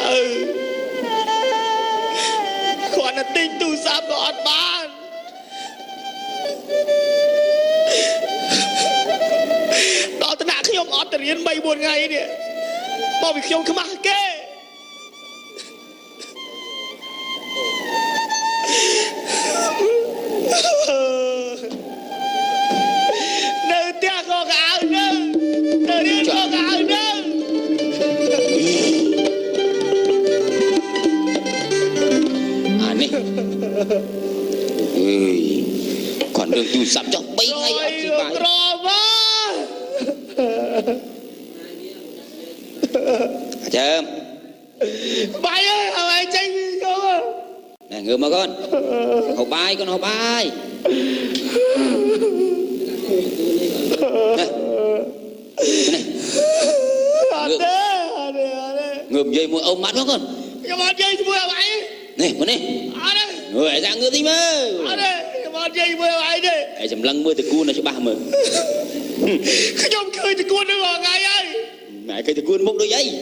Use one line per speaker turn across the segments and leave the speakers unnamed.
ơi còn là tinh tu sắp gọt bán đó tất cả khi ông ọt tự nhiên bay buồn ngày nè bao vì khi ông không ăn kê nơi tia có gạo nữa nơi đi có gạo nữa
này còn đường tu sắp cho bay ngay ở chị bài chơm
bay ơi hả mày tranh không à
nè ngựa mà con hộp bài con hộp bài ngượm dây mua ôm mắt đó con
cái món dây mua mày
này con đi người ra ngựa đi mơ
cái món dây mua mày đi
ai chầm lăng mưa từ cuốn này cho ba mơ
cái nhom cười từ cuốn nó vào ngày ơi
mẹ cây từ cuốn một đôi giấy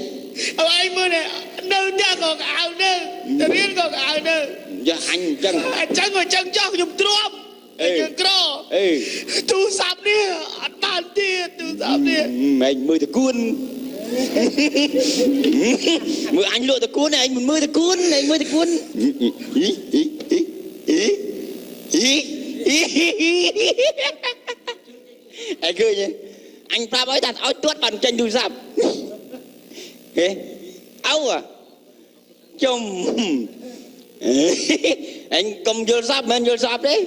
anh mưa này đâu ra còn ảo nữa tự nhiên còn ảo nữa
giờ anh
chẳng rồi chẳng cho nhom trộm cái cro tu sắp đi tan đi tu sắp đi
mày mưa từ cuốn mưa anh lội từ cuốn này anh mưa từ cuốn này mưa từ cuốn anh cười nhỉ anh pha bói đặt áo tuốt bằng chân đùi sập áo à chồng anh cầm vô sập men vô sập đấy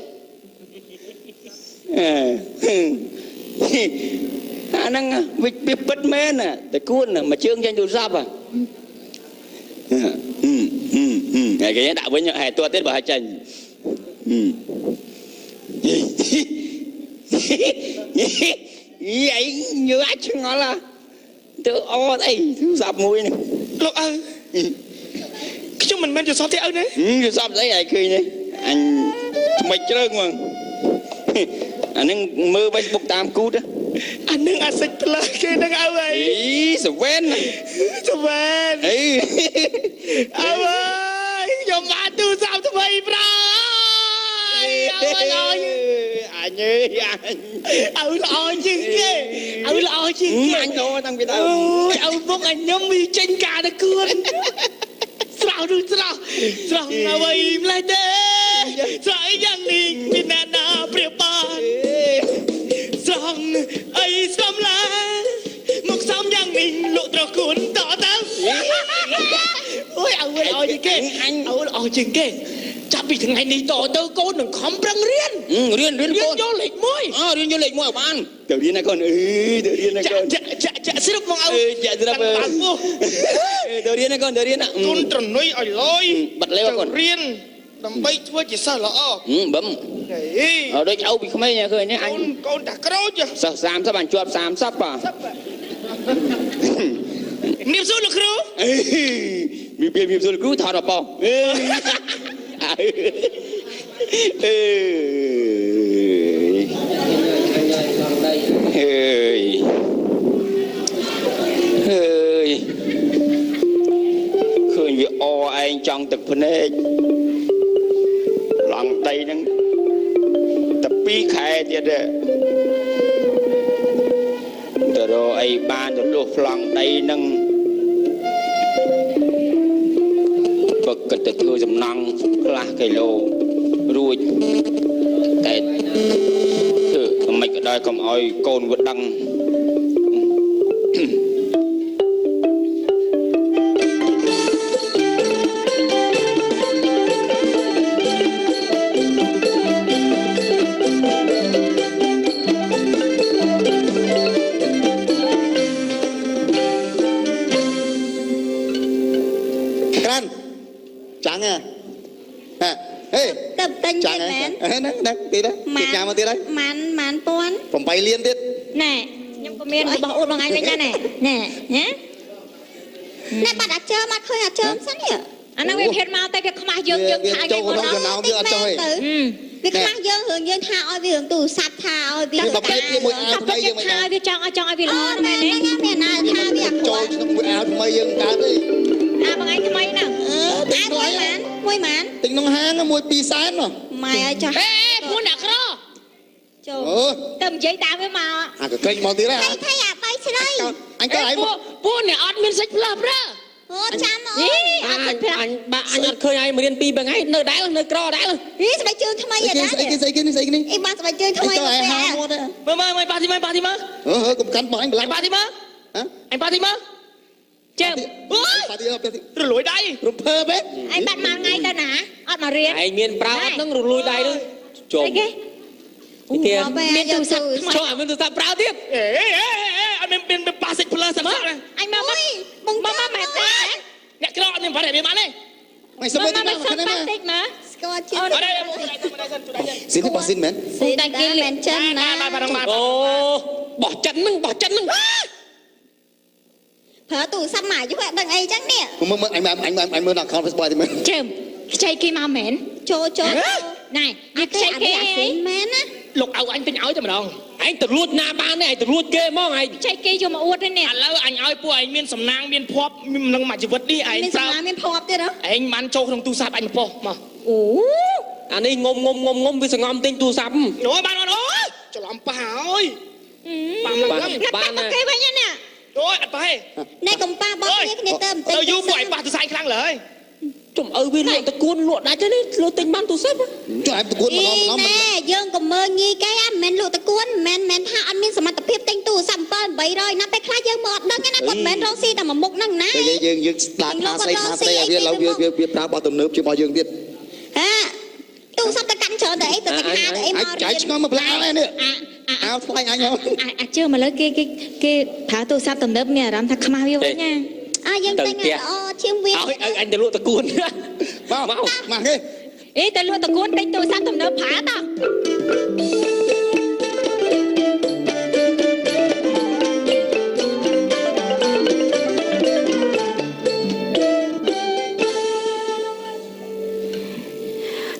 năng bị bứt men àแต่cuốn mà trương chân đùi sập à cái này đạo với nhau hai tua tết bảo hai chân vậy như ai chứ ngó là tự o đây thứ dập mùi này
lộc ơi cái chúng mình men cho sao thế ơi đấy
cho sao đấy này cười này anh mày chơi mà anh đang mơ bay bốc tam cút á
anh đang ăn xịt là cái đang ao ấy
ý sờ ven
ấy ao ơi cho mà tu sao tụi bay bra ơi
anh ơi anh
lo chứ cái lo chứ
anh đâu thằng Việt Nam
ông bốc anh nhóm mi tranh cả nó cướp sao ngào bay lại đây sải giang linh trên nana bia ban song ấy xóm lá một xóm giang linh lộ trò cuốn tỏ tao ôi ông ơi lo chứ cái anh lo chứ cái chắc bị thằng này đi tỏ tơ cô đừng khóm răng riêng
con
vô lịch môi
riêng vô lịch môi ban tiểu điên này con tiểu điên này con
chả xin được mong ông
chả xin được tiểu điên này con
con trần nuôi ở lôi
bật leo con
riêng làm bay chúa chỉ sao lọ
bấm ở đây cháu bị không mấy nhà khơi nhé anh
con đã có đâu chứ
sao xàm sao bạn chuột xàm sắp à
niệm số được không
niệm số được cứ thọ đập bò khơi việc o anh trong tập phân ấy lòng tay nó tập pi khai tiệt đấy rồi ai ban rồi lột lòng tay nâng bậc cật thừa dầm năng là cái lô ruồi cái mày ở đây cầm oi côn vật đăng
chẳng à ê
tập tên
chẳng
mến
nắng tí đó việc nhà mà tí đấy
màn pon
phòng bay liên tiếp
nè nhưng có miền của bảo út bằng anh đây nha nè nhé nè bạn đã chơi mặt hơi à chơi sẵn nhỉ anh đang về Việt Nam tay Việt không ai dương thả
châu không có nào chưa chơi
វាខ្មាស់យើងរឿងយើងថាឲ្យវារឿងទូរស័ព្ទថាឲ្យវា
បើប្រៀបធៀបមួយអាវថ្មីយើងមិន
ថា
បាន
វាចង់ឲ្យវាល្អ
មែ
មែ
ន
ន
ហ្នឹង
ទេ
មានណាថាវាអា
ចូលក្នុងមួយអាវថ្មីយើងកើតទេ
អាបងឯងថ្មីហ្នឹង
អាមួយម៉ានមួយម៉ាន
ទិញក្នុងហាងមួយ2សែននោះ
ម៉ែឲ្យចាស់
ហេពួកអ្នកក្រ
ចូល
អូ
ទៅនិយាយតាមវាមក
អាក៏ក្រេញមកទៀតហ៎
ថៃថៃអាបីស្រី
អញក៏ឲ្យមក
ពួកអ្នកអត់មានសិទ្ធិផ្លាស់ប្រើ
អូចាំអ
ហី
ើយ
អត់សិទ្ធិផ្លាស់
អញបាក់អញអត់ឃើញឲ្យមករៀន2 3ថ្ងៃនៅដែរនៅក្រដែរ
ហីស្បែកជើងថ្មី
ស្អី
អា
គេ
ណា
ស្អីគេស្អីគេនេះស្អីគេនេះ
អីបានស្បែកជើង
អ
ថ្មី
ញក៏ឲ្យហាមកដែរ
មើលមើលប៉ាទីមើលប៉ាទីមើល
ហើកុំកាន់បងអញបន្លា
អ
ញ់
ញប៉ាទីមើល
ហ៎
អញប៉ាទីមើល
ជើម
អូយ
ប៉ាទីអត់ទេ
រលួយដៃ
រំភើបទេ
ឯងបាត់មួយថ្ងៃទៅណាអត់មករៀន
ឯងមានប្រើអត់ហ្នឹងរលួយដៃទៅជុំ
អីគេ
ទៀត
មានទូរស័ព្ទ
ចូលឲ្យមានទូរស័ព្ទប្រើទៀត
អេអត់មានប៉ាសិចផ្លើសាប់សាប់ណា
អញមកមក
បង
មកមកមែនទេ
អ្នកក្រអត់មានបាត់ទេមានបានទេ
មិនសុំ
មក
ទេ
មក
ខា
សុំ
ងនេះ
បា
មក
ត់តិចមក
ស្គាល់ជា
អត់ទេទូដៃសិនទូដៃសិន
ស៊ីនេះប៉ាស៊ីនមែន
ស៊ីដៃគេមែនចិនណា
បាទបាទបាទ
អូបោះចិនហ្នឹង
ប្រើទូរស័ព្ទមកយូរដឹងអីចឹងនេះ
មើលអញមើលដល់ account Facebook ទេមើល
ជើមខ្ចីគេមកមែន
ចូលចូល
ណែវាខ្ចីគេ
អា
អី
ស៊ីមែនណា
លោកអៅអញទិញឲ្យតែម្ដង
ឯងទៅលួចណាបានទេឯងទៅលួចគេហ្មងឯង
ខ្ចីគេយកមកអួតទេនេះ
ឥឡូវអញឲ្យពួកឯងមានសំណាងមានភ័ព្វនឹងមួយជីវិតនេះឯង
មាន
សើ
សម្មាមានភ័ព្វទៀតហ៎
ឯងបានចូលក្នុងទូរស័ព្ទអញប៉ុស្មក
អូ
អានេះងុំវាសងំទិញទូរស័ព្ទ
អូយបានអូយច្រឡំប៉ះហើយប៉ះមកឡើង
បានគេវិញណា
អូយអត់ប៉ះទេ
ណែកំប៉ាបងគ្នាគ្នាទៅបន្តិច
ទៅយូរពួកឯងប៉ះទៅសាយខ្លាំងលើហើយ
ជុំឪវាលក់តកួនលក់ដាច់ទេនេះលក់ទិញបានទូរស័ព្ទ
ចុះឯងប្រកួតមកងំ
ណែយើងកុំមើលងាយគេអាមិនមែនលក់តកួនមិនថាអត់មានសមត្ថភាពទិញទូរស័ព្ទ7800ណាពេលខ្លះយើងមកអត់ដឹងណាគាត់មិនមែនរកស៊ីតែមួយមុខហ្នឹងណា
តែយើងស្ដាប់ថាស្អីថាស្អីឲ្យវាឡូវវាប្រើបោះទំនើបជារបស់យើងទៀត
ហាទូរស័ព្ទទៅកាន់ច្រើនតែអីទៅទៅហាទៅអីមក
អាចឆ្ងល់មកផ្លានេះនេះ
អា
អាវថ្លៃអញហ៎
ជើមឥឡូវគេប្រើទូរស័ព្ទទំនើបមានអារម្មណ៍ថាខ្មាស់វាវិញណា
យើងទិញល្អជាងវា
ឲ្យអញទៅលក់តកួន
មកគេ
អីតែលក់តកួនទិញទូរស័ព្ទទំនើបប្រើតោះ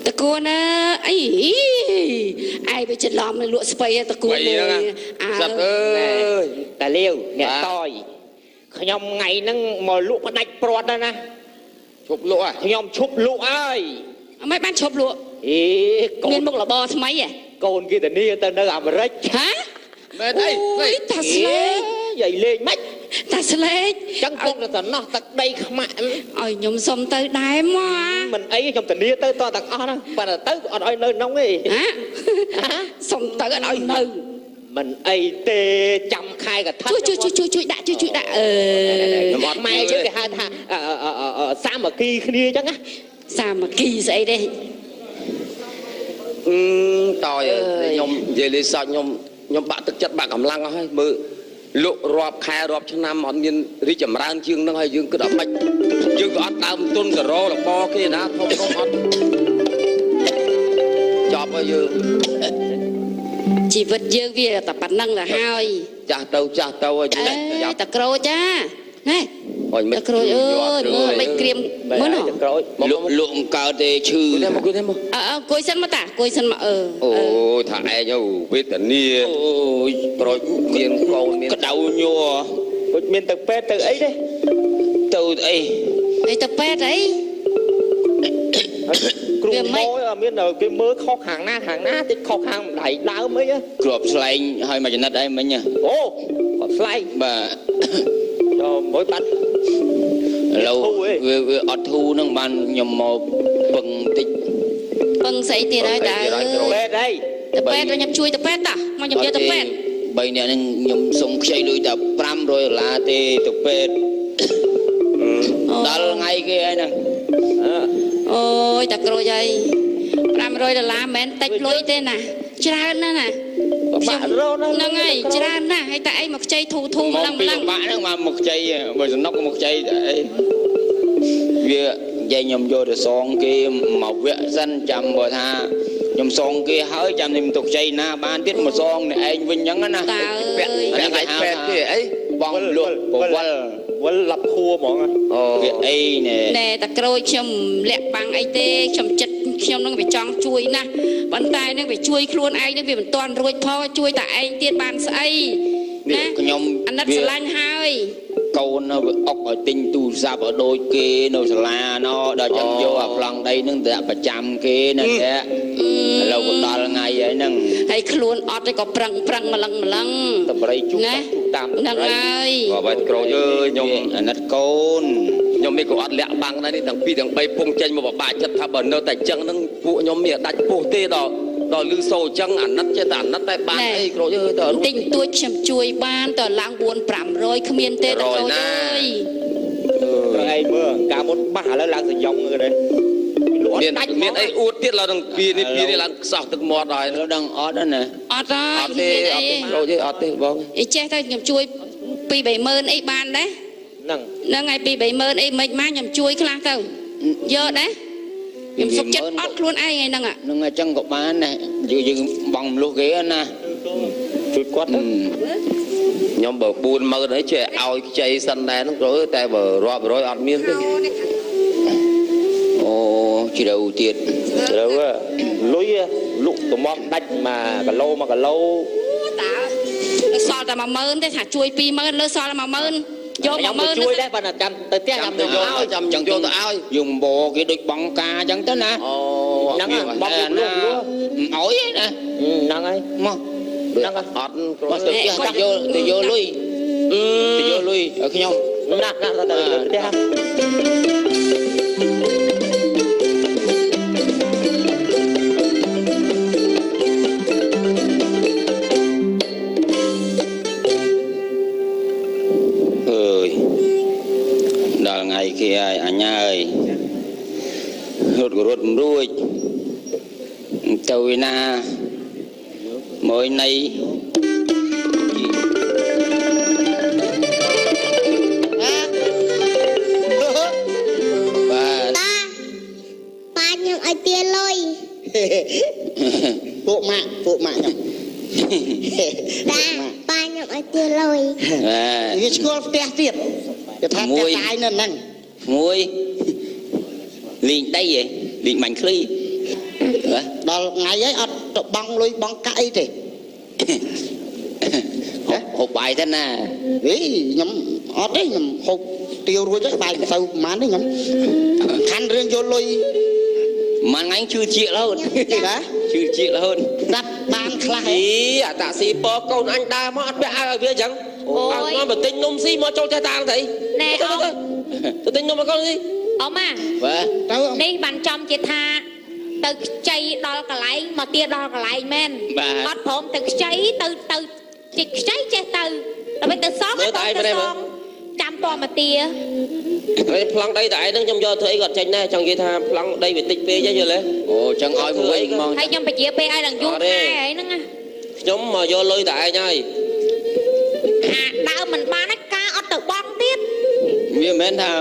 តកួនអីឯងវាច្រឡំនឹងលក់ស្បៃតកួននេះ
សឹកអើយតាលាវអ្នកតយខ្ញុំថ្ងៃហ្នឹងមកលក់ផ្ដាច់ព្រាត់ដែរណាឈប់លក់ខ្ញុំឈប់លក់ហើយ
អមិនបានឈប់លក់
អេកូ
មាន នមុខរបរថ្មីហ៎
កូនគេធានាទៅនៅអាមេរិក
ហ៎
មែនអី
អូយតាស្លេក
យាយលេងម៉េច
តាស្លេក
ចឹងពុកទៅតំណោះទឹកដីខ្មាក់
ឲ្យខ្ញុំសុំទៅដែរមក
មិនអីខ្ញុំធានាទៅតទាំងអស់ហ្នឹងប៉ុន្តែទៅអត់ឲ្យនៅក្នុងទេ
ហ៎សុំទៅអត់ឲ្យនៅ
មិនអីទេចាំខែកថា
ជួយដាក់ជួយដាក់
ខ្ញុំអត់ម៉ែយើងគេហៅថាសាមគ្គីគ្នាចឹងណា
សាមគ្គីស្អីទេ
តយខ្ញុំនិយាយលេសោចខ្ញុំបាក់ទឹកចិត្តបាក់កម្លាំងអស់ហើយមើលលក់រាប់ខែរាប់ឆ្នាំអត់មានរីកចម្រើនជាងហ្នឹងហើយយើងគិតអត់ម៉េចយើងក៏អត់ដើមទុនការ៉ូរបស់គេណាធំអត់ចប់ហើយយើង
ជីវិតយើងវាតែប៉ុណ្្នឹងទៅហើយ
ចាស់ទៅហើយ
អេតក្រូចចាណែ
អុយមិន
តក្រូចអើយមើលមិនក្រៀមមើល
ក្រោយ
លក់កើតទេឈឺទេមកទេមក
អង្គុយសិនមកតាអង្គុយសិនមក
អូយថាឯងវេទនាអូយប្រូចមានកូនមាន
ក្តៅញ័រដូចមានទៅពេទ្យទៅអីទេទៅអី
អីទៅពេទ្យអី
គ្រូម៉ួយអត់មានគេមើលខុសខាងណាតិចខុសខាងដៃដើមអី
គ្រាប់ស្លែងឲ្យមកចំណិតអីមិញ
អូគាត់ស្លែក
បាទ
ចូលមួយបាត់
ឥឡូវវាអត់ធូរហ្នឹងបានខ្ញុំមកពឹងតិច
ពឹងស្អីទៀតហើយតា
ពេទ្យអី
ទៅពេទ្យខ្ញុំជួយទៅពេទ្យតាមកខ្ញុំយកទៅពេទ្យ
3នាក់ហ្នឹងខ្ញុំសុំខ្ចីលុយតែ$500ទេទៅពេទ្យដល់ថ្ងៃគេហើយហ្នឹង
អូយតាក្រូចហើយ$500មិនតិចលុយទេណាច្រើនណាស់ណា
បាក់រោហ្នឹង
ហ្នឹងហើយច្រើនណាស់ហើយតែអីមកខ្ចីធូម្លឹង
ពី
ម្លឹង
បាក់ហ្នឹងមកមកខ្ចីបើសំណុកមកខ្ចីអីវានិយាយខ្ញុំយកទៅសងគេមកវគ្គសិនចាំបើថាខ្ញុំសងគេហើយចាំខ្ញុំទៅខ្ចីណាបានទៀតមកសងអ្នកឯងវិញអញ្ចឹងណា
តាអើយ
អានេះគេហៅថាអីបងលក់ពវល់
វល់ឡាប់ខួរហ្មង
អូវាអីណែ
ណែតាក្រូចខ្ញុំលាក់បាំងអីទេខ្ញុំចិត្ត ខ្ញុំនឹងវាចង់ជួយណាស់ប៉ុន្តែនឹងវាជួយខ្លួនឯងនឹងវាមិនទាន់រួចផងជួយតែឯងទៀតបានស្អីណា
ខ្ញុំ
អាណិតស្រឡាញ់ហើយក
ូននៅវាអុកឲ្យទិញទូរស័ព្ទឲ្យដូចគេនៅសាលាណោដល់ចឹងយកអាប្លង់ដីនឹងទៅប្រចាំគេណាតែឥឡូវក៏ដល់ថ្ងៃហើយហ្នឹង
ហើយខ្លួនអត់ទេក៏ប្រឹងម្លឹង
តបរិយជុំ
ណា
តាម
ហ្នឹងហើយ
ក៏បែបក្រូចអើយខ្ញុំ
អាណិតកូន
ខ្ញុំនេះក៏អត់លាក់បាំងដែរនេះទាំងពីរទាំង3ពងចេញមកបបាក់ចិត្តថាបើនៅតែចឹងហ្នឹងពួកខ្ញុំមានដាច់ពោះទេដល់លឺសូរចឹងអាណិតចេះតែអាណិតតែបានអីក្រូចអើយតើ
ទិញទួចខ្ញុំជួយបានតើឡើង 4-500 គ្មានទេតើក្រូចអើយ
ឯងមើលកាលមុនបាសឥឡូវឡើងសញ្ញងទៅដែរ
មានអីអួតទៀតឡើយនឹងពីនេះឡើងខ្សោះទឹកមាត់ហើយ
ឥឡូវដឹងអត់ណា
អត់ហើយ
អត់ទេក្រូចអត់ទេបង
អីចេះទៅខ្ញុំជួយ 2-30000 អីបានដែរ
ហ្នឹង
ហ្នឹងហើយ 2-30000 អីមិនមកខ្ញុំជួយខ្លះទៅយកដែរខ្ញុំសុខចិត្តអត់ខ្លួនឯងហ្នឹង
ហ្នឹងអញ្ចឹងក៏បានដែរយើងបងមលុះគេណាជួយគាត់
ខ្ញុំបើ40000អីចេះឲ្យខ្ចីសិនដែរហ្នឹងគ្រូតែបើរាប់រយអត់មានទេ
អូជ្រៅទៀត
ត្រូវលុយលុកតំបដាច់1គីឡូ1គីឡូ
តើសល់តែ 10000 ទេថាជួយ 20000 លើសល់តែ 10000 យក 10000
ជួយដែរបើចាំទៅផ្ទះចាំទៅយក
ចាំយកទៅឲ្យ
យើងបោគេដូចបងកាអញ្ចឹងទៅណា
អូ
ហ្នឹងបងលុក
ឲ្យឯណា
ហ្នឹងហើយ
មក
ហ្នឹងហើយ
អត់គ្រូ
មកទៅផ្ទះទៅយកលុយទៅយកលុយឲ្យខ្ញុំ
ណាស់ទៅផ្ទះ
អើយដល់ថ្ងៃគេហើយអញហើយរត់ក៏រត់មិនរួចទៅឯណាមើលនៃ បាទ
តាប៉ាខ្ញុំឲ្យទាលុយ
ពួកម៉ាក់ខ្ញុំ
តាប៉ាខ្ញុំឲ្យទាលុយ
បាទ
វាឆ្កល់ផ្ទះទៀតគេថាផ្ទះតាយនៅហ្នឹង
មួយលេងដីហ៎លេងបាញ់ឃ្លីបាទ
ដល់ថ្ងៃហើយអត់ទៅបងលុយបងកាក់អីទេ
ហូបបាយទៅណា
អីខ្ញុំអត់ទេខ្ញុំហូបទាវរួចហើយបាយមិនសូវប្រហែលទេខ្ញុំខាន់រឿងយកលុយ
មួយថ្ងៃជឿជារហូត
ណា
ជឿជារហូត
ដាប់បានខ្លះ
អីអាតាស៊ីពកូនអញដើរមកអត់ពាក់អាវឲ្យវាអញ្ចឹងឲ្យមកទិញនំស៊ីមកចូលចេះតាំងទៅ
ណែអ៊ំ
ទៅទិញនំមកកូនស៊ី
អ៊ំម៉ា
បាទ
ទៅ
នេះបានចំជាថាទៅខ្ចីដល់កន្លែងមកទៀតដល់កន្លែងមែនអត់ព្រមទៅខ្ចីទៅជីកខ្ចីចេះទៅដើម្បីទៅសងឲ្យបងទៅសងចាំតមកទា
ហើយប្លង់ដីតែឯងហ្នឹងខ្ញុំយកធ្វើអីគាត់ចេញដែរចង់និយាយថាប្លង់ដីវាតិចពេកយល់ទេ
អូចឹងឲ្យមួយវិញហ្មង
ហើយខ្ញុំពជាពេលឲ្យដល់យូរខែហើយហ្នឹងណា
ខ្ញុំមកយកលុយតែឯងហើយ
អាដើមមិនបានណាការអត់ទៅបងទៀត
វាមិនមែនថា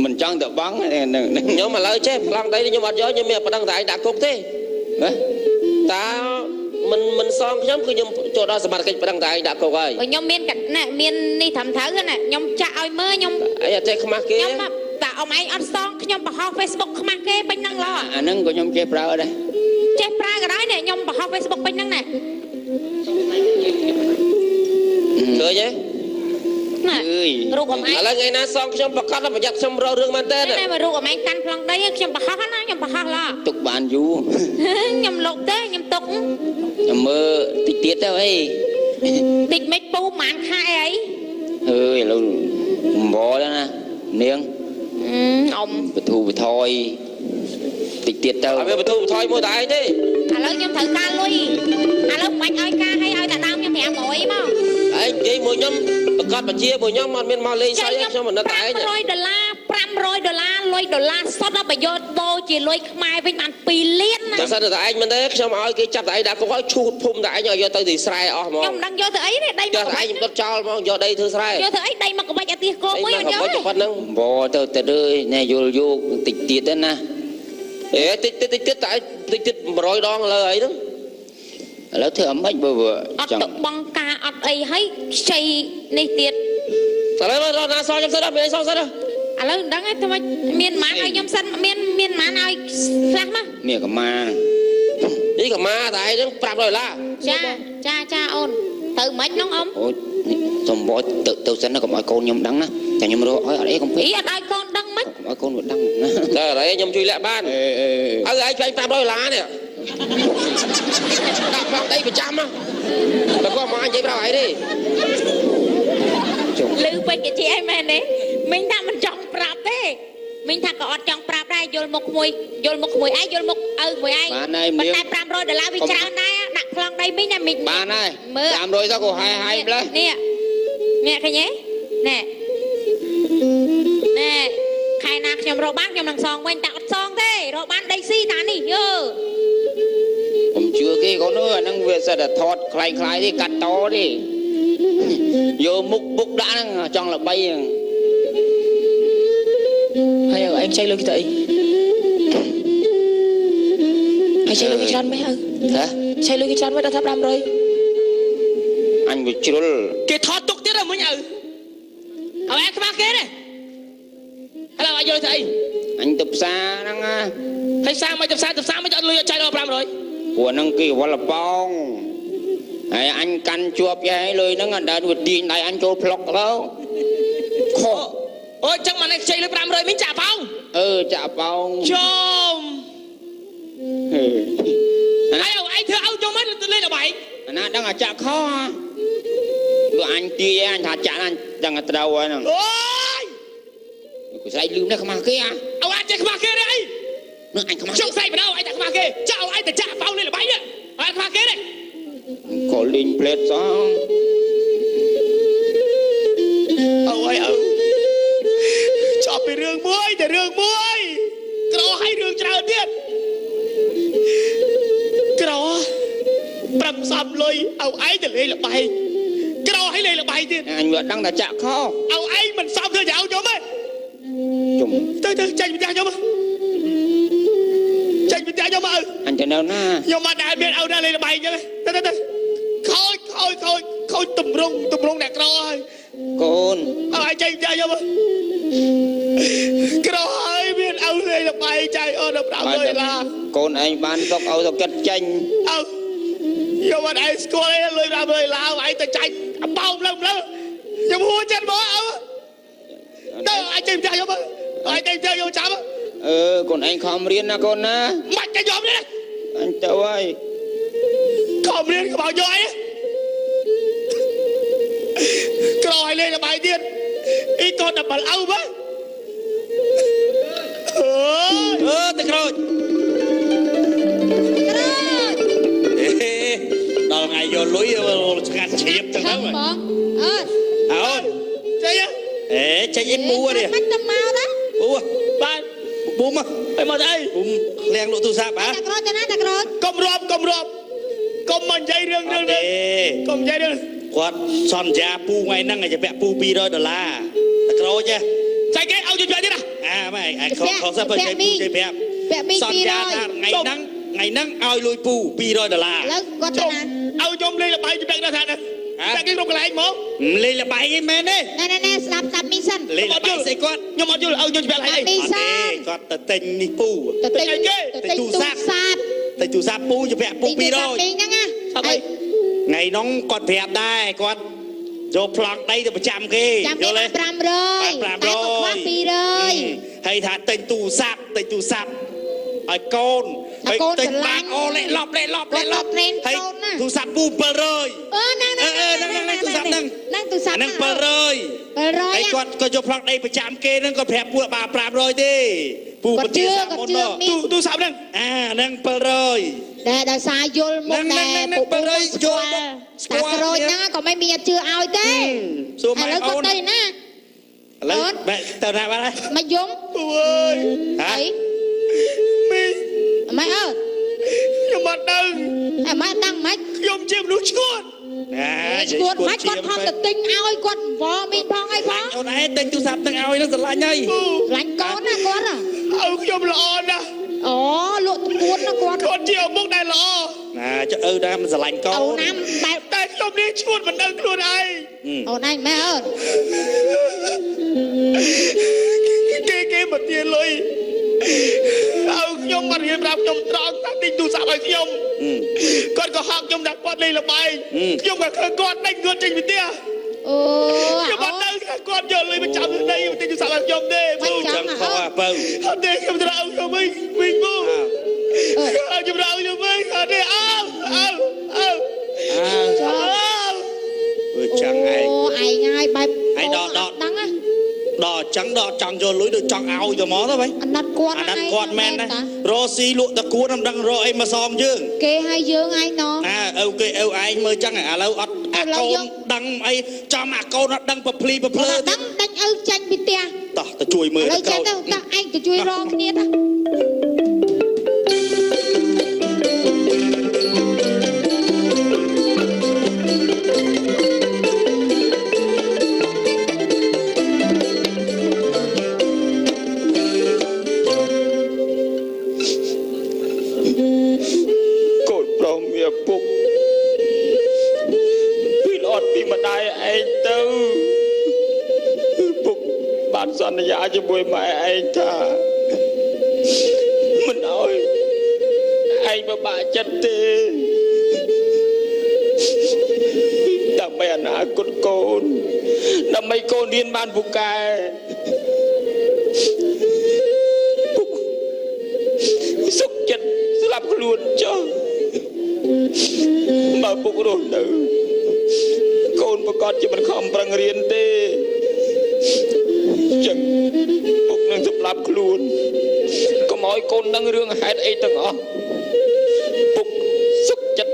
មិនចង់ទៅបង
ខ្ញុំឥឡូវចេះប្លង់ដីខ្ញុំអត់យកខ្ញុំមានប៉ុណ្ណឹងតែឯងដាក់គុកទេ
ណា
តាមិនសងខ្ញុំគឺខ្ញុំចូលដល់សមត្ថកិច្ចប៉ុណ្ណឹងតែឯងដាក់គុកហើយ
បើខ្ញុំមានកណាមាននេះត្រឹមត្រូវណាខ្ញុំចាក់ឲ្យមើលខ្ញុំ
អីអត់ចេះខ្មាស់គេ
ខ្ញុំតែអ៊ំឯងអត់សងខ្ញុំបង្ហោះ Facebook ខ្មាស់គេពេញហ្នឹងឡោះ
អាហ្នឹងក៏ខ្ញុំចេះប្រើដែរ
ចេះប្រើក៏ដោយនេះខ្ញុំបង្ហោះ Facebook ពេញហ្នឹងណា
ឃើញទេ
ណា
អើយ
រូបអ៊ំឯង
ឥឡូវថ្ងៃណាសងខ្ញុំប្រកាសប្រយ័ត្នខ្ញុំរករឿងមែនតើ
ណែមករូបអ៊ំឯងកាន់ប្លង់ដីខ្ញុំបង្ហោះណាខ្ញុំបង្ហោះឡោះ
ទុកបានយូរ
ខ្ញុំលុកទេខ្ញុំទុក
ខ្ញុំមើលតិចទៀតទៅអី
តិចមិនពូប្រហែលខែអី
អើយឥឡូវអំបដល់ណានាង
អ៊ំ
បធូបថយតិចទៀតទៅ
អត់មានបន្ទូបន្ថយមួយតែឯងទេ
ឥឡូវខ្ញុំត្រូវការលុយឥឡូវមិនបាច់ឲ្យការឲ្យតែដើមខ្ញុំ500មក
ឯងនិយាយមួយខ្ញុំប្រកាសបញ្ជាមួយខ្ញុំអត់មានមកលេងសើចខ្ញុំមិនដឹងតែឯង
$500 $500លុយដុល្លារសុទ្ធដល់ប្រយោជន៍បូជាលុយខ្មែរវិញបាន2លានណា
តែសិនតែឯងមិនទេខ្ញុំឲ្យគេចាប់តែឯងដាក់គុកឲ្យឈូតភូមិតែឯងឲ្យយកទៅទីស្រែអស់ហ្មង
ខ្ញុំមិនដឹងយកទៅអីទេដី
ចុះ
មក
តែឯងខ្ញុំដុតចោលហ្មងយកដីធ្វើស្រែ
យកទៅអីដីមកក្បាច់អាទិះគោមួយមិនយក
ទៅ
ទេ
ប៉ុណ្ណឹង
អំបទៅទៅលើណែយល់យកតិចទៀតទៅណា
អេតិចតែតិច100ដងលើអីហ្នឹង
ឥឡូវធ្វើអាម៉េចបើ
អត់ទៅបងការអត់អីហើយខ្ចីនេះទៀត
ឥឡូវរកណាសខ្ញុំសិនដល់មានអីសងសិន
ឥឡូវមិនដឹងទេធ្វើម៉េចមានម៉ានឲ្យខ្ញុំសិនមានម៉ានឲ្យខ្លះមក
នេះក៏មក
នេះក៏មកតែឯងហ្នឹង$500
ចាអូនទៅមិនហ្នឹងអ៊ំ
អូយសំបោទៅសិនណាកុំឲ្យកូនខ្ញុំដឹងណាតែខ្ញុំរកឲ្យអត់អីកុំពេក
អីអត់ឲ្យកូនដឹងមិន
កុំឲ្យកូនវាដឹងណា
តែឥឡូវខ្ញុំជួយលាក់បានឲ្យឯងចាញ់$500នេះដាក់ផងដីប្រចាំណាតែគាត់មកអញនិយាយប្រាប់ឯងទេ
លឺពេកជាអីមែនទេមិញថាមិនចង់ប្រាប់ទេមិញថាក៏អត់ចង់ប្រាប់ដែរយល់មុខមួយឯងយល់មុខមួយឯងប៉ុន្តែ$500វាច្រើនដែរដាក់ខ្លងដីមិញណាមិញ
បានហើយ
មើល
500ទៅក៏ហាយម្លេះ
នេះឃើញទេណែខែណាខ្ញុំរកបានខ្ញុំនឹងសងវិញតែអត់សងទេរកបានដីស៊ីតានេះយើ
ผมជឿគេកូនអើយអាហ្នឹងវាសិតតែថតคล้ายៗទេកាត់តទេយកមុខបុកដាក់ហ្នឹងចង់ល្បីហ្នឹងហើយឯងខ្ចីលុយទៅអីហើយខ្ចីលុយច្រើនមែនអើហ៎ខ្ចីលុយច្រើនមែនដល់ថា500អញវាជ្រុលគេថតទុកទៀតមិញអើឲ្យឯងខ្វះគេទេឥឡូវឲ្យយកទៅអីអញទៅផ្សារហ្នឹងណាហើយផ្សារមិនទៅផ្សារមិនអត់លុយអត់ចាយដល់500 ព្រោះហ្នឹងគេវល់ប៉ងហើយអញកាន់ជាប់យ៉ាយលុយហ្នឹងអត់ដើរវាទាញដៃអញចូលផ្លុកទៅខោអូយចឹងមកនេះខ្ចីលុយ500មិញចាក់ប៉ោងចាក់ប៉ោងជុំហើយឯងធ្វើឲ្យជុំហ្នឹងទៅលេងល្បែងអាណាដឹងអាចាក់ខោព្រោះអញទាយអញថាចាក់អញដឹងតែត្រូវហើយហ្នឹងអូយกูស្អែកលឺនេះខ្មាស់គេឲ្យអញចេះខ្មាស់គេទេអីនឹងអញខ្មាស់ជុំស្អែកបណ្ដោយអញតែខ្មាស់គេចាក់ឲ្យអញទៅចាក់ប៉ោងលេងល្បែងនេះឲ្យខ្មាស់គេទេក៏លេងផ្លេតសោះអូយចប់ពីរឿងមួយតែរឿងមួយក្រឲ្យរឿងច្រើនទៀតក្រប្រាប់សំលុយឲ្យឯងទៅលេងល្បែងក្រឲ្យលេងល្បែងទៀតអញវាដឹងតែចាក់ខោឲ្យឯងមិនសមធ្វើយ៉ាងខ្ញុំទេជុំទៅចាញ់វិទ្យាខ្ញុំចាញ់វិទ្យាខ្ញុំអើអញទៅនៅណាខ្ញុំមកដែលមានឲ្យដល់លេងល្បែងអញ្ចឹងទៅខូចតម្រង់អ្នកក្រហើយកូនឲ្យចាញ់វិទ្យាខ្ញុំក្រហើយមានឲ្យលេងល្បែងចាយអូន$500កូនឯងបានសុកឲ្យសុកចិត្តចាញ់ខ្ញុំអត់ឯងស្គាល់ទេលុយ$500ឯងទៅចាញ់បោកលើខ្ញុំហួចចិត្តមកអើទៅអាចចេញចាស់យកមកអាចចេញចាស់យកចាំកូនឯងខំរៀនណាកូនណាមិនចាយកនេះអញទៅហើយខំរៀនក៏មកយកអីក្រឲ្យលេងល្បែងទៀតអីកូនដល់អៅមកតែក្រូចដល់ថ្ងៃយកលុយស្កាត់ជ្រាបទៅហ្នឹងបងអូនចេញចេញអីពូនេះមិនទៅមកណាពូបានពូមកអីមកទៅអីពូលៀងលក់ទូរស័ព្ទហ៎តែក្រូចទៅណាតែក្រូចកុំរាប់កុំមកនិយាយរឿងនេះកុំនិយាយរឿងគាត់សន្យាពូថ្ងៃហ្នឹងឲ្យពាក់ពូ$200តែក្រូចចែកគេឲ្យជួយទៀតណាម៉ែឯងខុសសិនបើចែកពូចែកពាក់សន្យាថាថ្ងៃហ្នឹងឲ្យលុយពូ$200ឥឡូវគាត់ទៅណាឲ្យខ្ញុំលេងល្បែងជពាក់ដល់ថាណាតែគេរកកន្លែងមកលេងល្បែងអីមែនទេណែស្ដាប់មីសិនលេងល្បែងស្អីគាត់ខ្ញុំអត់យល់ឲ្យខ្ញុំជពាក់ឲ្យមីសិនគាត់ទៅទិញនេះពូទៅទិញអីគេទៅទូរស័ព្ទទូរស័ព្ទពូជពាក់ពូ$200ហ្នឹងណាថ្ងៃហ្នឹងគាត់ប្រាប់ដែរគាត់យកប្លង់ដីទៅប្រចាំគេយល់ទេ500តែគាត់ខ្វះ200ហើយថាទិញទូរស័ព្ទឲ្យកូនហើយទិញបានអូលេឡប់ហើយកូនណាទូរស័ព្ទពូ700ហ្នឹងទូរស័ព្ទហ្នឹង700ហើយគាត់ក៏យកប្លង់ដីប្រចាំគេហ្នឹងគាត់ប្រាប់ពូបាទ500ទេពូបញ្ជាសាមុនទូរស័ព្ទហ្នឹងហ្នឹង700តែដោយសារយល់មុខដែរពូ700យល់តែក្រូចហ្នឹងក៏មិនមានជឿឲ្យទេសួរម៉ែអូនទៅណាឥឡូវទៅណាបាត់ហើយមកយំអូយហើយម៉ែអើខ្ញុំអត់ដឹងម៉ែដឹងម៉េចខ្ញុំជាមនុស្សឈួតឈួតម៉េចគាត់ខំទៅទិញឲ្យគាត់វល់មីផងអីផងអូនឯងទិញទូរស័ព្ទទាំងឲ្យនឹងស្រឡាញ់ហើយស្រឡាញ់កូនណាគាត់ឲ្យខ្ញុំល្អណាស់អូលក់ទួតណាគាត់ជាឪពុកដែលល្អណាចៅដែរមិនស្រឡាញ់កូនអូនណាតែខ្ញុំនេះឈួតមិនដឹងខ្លួនឯងអូនឯងម៉ែអើខ
ប្រាប់ខ្ញុំត្រង់ថាទិញទូរស័ព្ទឲ្យខ្ញុំគាត់ក៏ហៅខ្ញុំដាក់គាត់លេងល្បែងខ្ញុំក៏ឃើញគាត់ដេញគាត់ចេញពីផ្ទះ
អូ
ខ្ញុំបាត់ដឹងថាគាត់យកលុយមកចាំទៅទិញទូរស័ព្ទឲ្យខ្ញុំទេពូ
ចាំខោអាបើ
អត់ទេខ្ញុំត្រូវឲ្យខ្ញុំវិញពូខ្ញុំត្រូវឲ្យខ្ញុំវិញអត់ទេអើ
ចាំឯង
អូឯងហើយបែប
ឯងដក
ដឹងណា
ដល់ចឹងដល់ចង់យកលុយដូចចង់ឲ្យទៅមកទៅវិញ
អាណិតគាត់
អាណិតគាត់មែនណារកស៊ីលក់តគួនមិនដឹងរកអីមកសមយើង
គេឲ្យយើងឯងណោះ
អូគេអូឯងមើលចឹងឥឡូវអត់អាកូនដឹងអីចំអាកូនអត់ដឹងប្រភ្លីប្រភ្លើ
ដឹងដាច់ឪចាញ់ពីផ្ទះ
តោះទៅជួយមើល
ឥឡូវចេះទៅតោះឯងទៅជួយរកគ្នាទៅ
កូនប្រុសមានពុកពីអត់ពីម្ដាយឯងទៅពុកបានសន្យាជាមួយម៉ែឯងថាមិនអោយឯងពិបាកចិត្តទេដើម្បីអនាគតកូនដើម្បីកូនរៀនបានពូកែពុកសុខចិត្តស្លាប់ខ្លួនចុះបើពុករស់នៅកូនប្រកាសជាមិនខំប្រឹងរៀនទេចឹងពុកនឹងសម្លាប់ខ្លួនកុំឲ្យកូនដឹងរឿងហេតុអីទាំងអស់ពុកសុខចិត្ត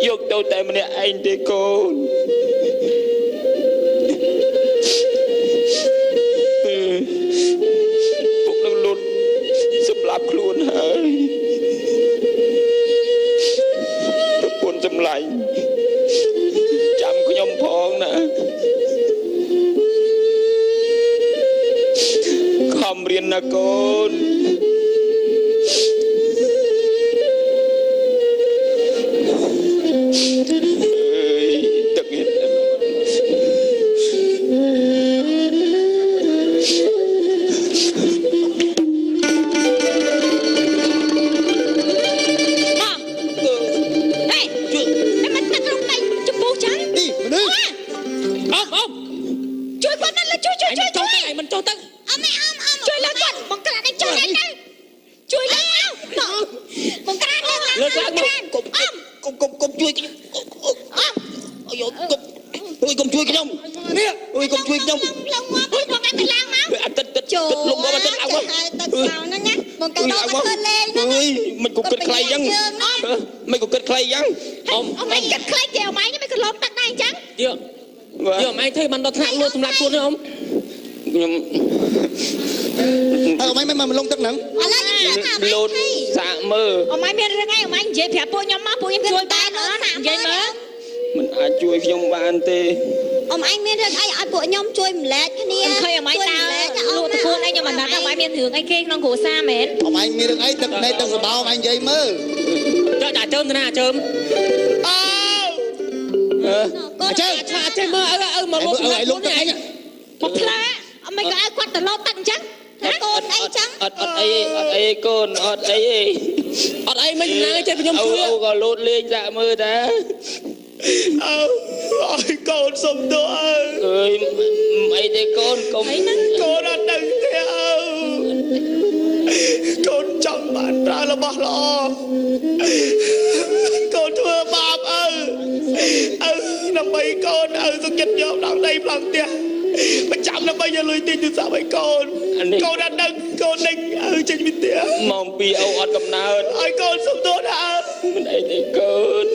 យកទៅតែម្នាក់ឯងទេកូនពុកនឹងលុតសម្លាប់ខ្លួនហើយប្រពន្ធសម្លាញ់ចាំខ្ញុំផងណាខំរៀនណាកូនទឹកហេតុ មិនគិតខ្លីយ៉ាងមិនគិតខ្លីយ៉ាងអ៊ំមិនគិតខ្លីទេអ៊ំឯងមិនក៏លំទឹកដែរអញ្ចឹងយកអ៊ំឯងធ្វើបានដល់ថ្នាក់លួចសម្រាប់ខ្លួនទេអ៊ំខ្ញុំអ៊ំឯងមិនលងទឹកហ្នឹងឥឡូវខ្ញុំថាលូតសាកមើលអ៊ំឯងមានរឿងអីអ៊ំឯងនិយាយប្រាប់ពួកខ្ញុំមកពួកខ្ញុំជួយបានអត់និយាយមើលមិនអាចជួយខ្ញុំបានទេអ៊ំឯងមានរឿងអីឲ្យពួកខ្ញុំជួយម្លែកគ្នាឃើញអ៊ំឯងដើរលក់ទៅខ្លួនឯងខ្ញុំមិនដឹងអ៊ំឯងមានរឿងអីគេក្នុងគ្រួសារមែនអ៊ំឯងមានរឿងអីទឹកណែទឹកសបោអ៊ំឯងនិយាយមើលចុះដាក់ជើមទៅណាជើមអូជើមឆាមើលឪមកលក់សម្រាប់ខ្លួនឯងមកផ្លែអមិនក៏ឲ្យគាត់ទៅលក់ទឹកអញ្ចឹងកូនអីចឹងអត់អីកូនអត់អីអត់អីមិនណាចេះខ្ញុំជួយអូក៏លូតលេងសាក់មើលតាអើឲ្យកូនសុំទោសអើយអីទេកូនកុំកូនអត់ដឹងទេអើកូនចង់បានប្រើរបស់ល្អកូនធ្វើបាបអើដើម្បីកូនសុខចិត្តយកដល់ដីប្លង់ផ្ទះប្រចាំដើម្បីយកលុយទិញទូរស័ព្ទឲ្យកូនកូនអត់ដឹងកូនដេញចេញពីផ្ទះមកពីអូអត់កំណើតឲ្យកូនសុំទោសណាមិនអីទេកូន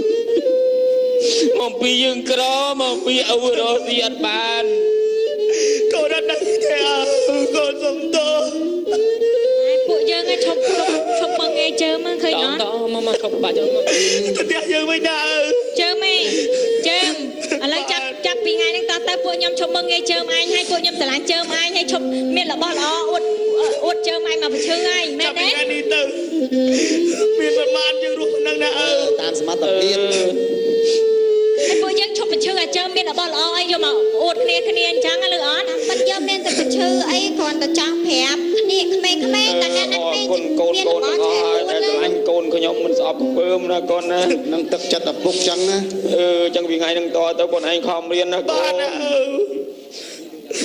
មកពីយើងក្រមកពីអូរស់ទីអត់បានកូនអត់ដឹងទេកូនសុំទោសពួកយើងឯងឈប់មើងឯងជើមឃើញអត់មកឈប់បាច់ទៅផ្ទះយើងវិញដែរជើមឯងជើមឥឡូវចាប់ពីថ្ងៃហ្នឹងតទៅពួកខ្ញុំឈប់មើងឯងជើមឯងហើយពួកខ្ញុំស្រឡាញ់ជើមឯងហើយឈប់មានរបស់ល្អអួតជើមឯងមកប្រឈើឯងមែនទេចាប់ពីថ្ងៃនេះទៅមានប្រមាណយើងរស់ប៉ុណ្ណឹងណាតាមសមត្ថភាពហើយពួកយើងឈប់ប្រឈើអាចើមមានរបស់ល្អអីយកមកអួតគ្នាអញ្ចឹងឬអត់មិនយកមានតែប្រឈើអីគ្រាន់តែចង់ប្រាប់គ្នាក្មេងៗតែអ្នកក្មេងមានកូនអស់ហើយតែឆ្លា នខ្ញុំមិនស្អប់ពើមណាកូនណា
នឹងទឹកចិត្តឪពុកចឹងណា
ចឹងពីថ្ងៃនឹងតទៅកូនឯងខំរៀនណាកូន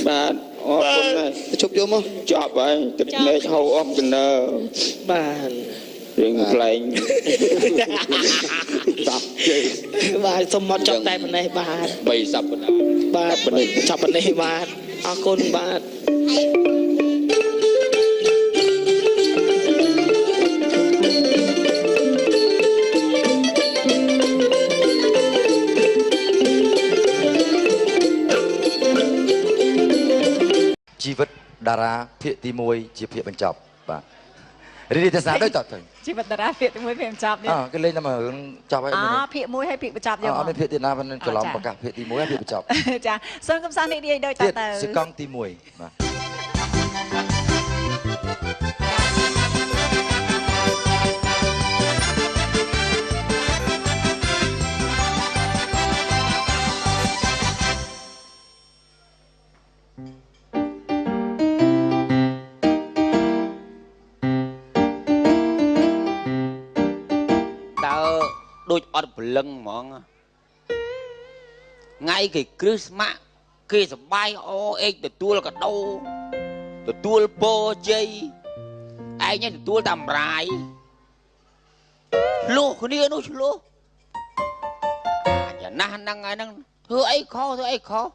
បាទអរគុណណាស់
ជប់យកមក
ចប់ហើយទឹកភ្នែកហូរអស់ទៅណើ
បាទ
រឿងផ្លែង
តាប់ជើ
បាទសូមមកចប់តែប៉ុណ្ណេះបាទ
3សប្តាហ៍
បាទចប់ប៉ុណ្ណេះបាទអរគុណបាទ
ជីវិតតារាភាគទី1ជាភាគបញ្ចប់បាទរីកទេសនាដូចតទៅ
ជីវិតតារាភាគទី1ភាគបញ្ចប់នេះ
គេលេងតែមករឿងចប់ហើយ
ភាគ1ហើយភាគបញ្ចប់យក
អត់មានភាគទីណាប៉ុន្តែច្រឡំប្រកាសភាគទី1ហើយភាគបញ្ចប់
ចាសូមកំសាន្តនេះដូចត
ទៀត
ទៅ
សកងទី1បាទ
ដូចអត់ព្រលឹងហ្មងថ្ងៃគេគ្រឹះស្មាក់គេសបាយអូអេកទទួលកដោទទួលពរជ័យឯងទទួលតាមរាយឆ្លោះគ្នានោះឆ្លោះអាណាស់ហ្នឹងហើយហ្នឹងធ្វើអីខុសធ្វើអីខុស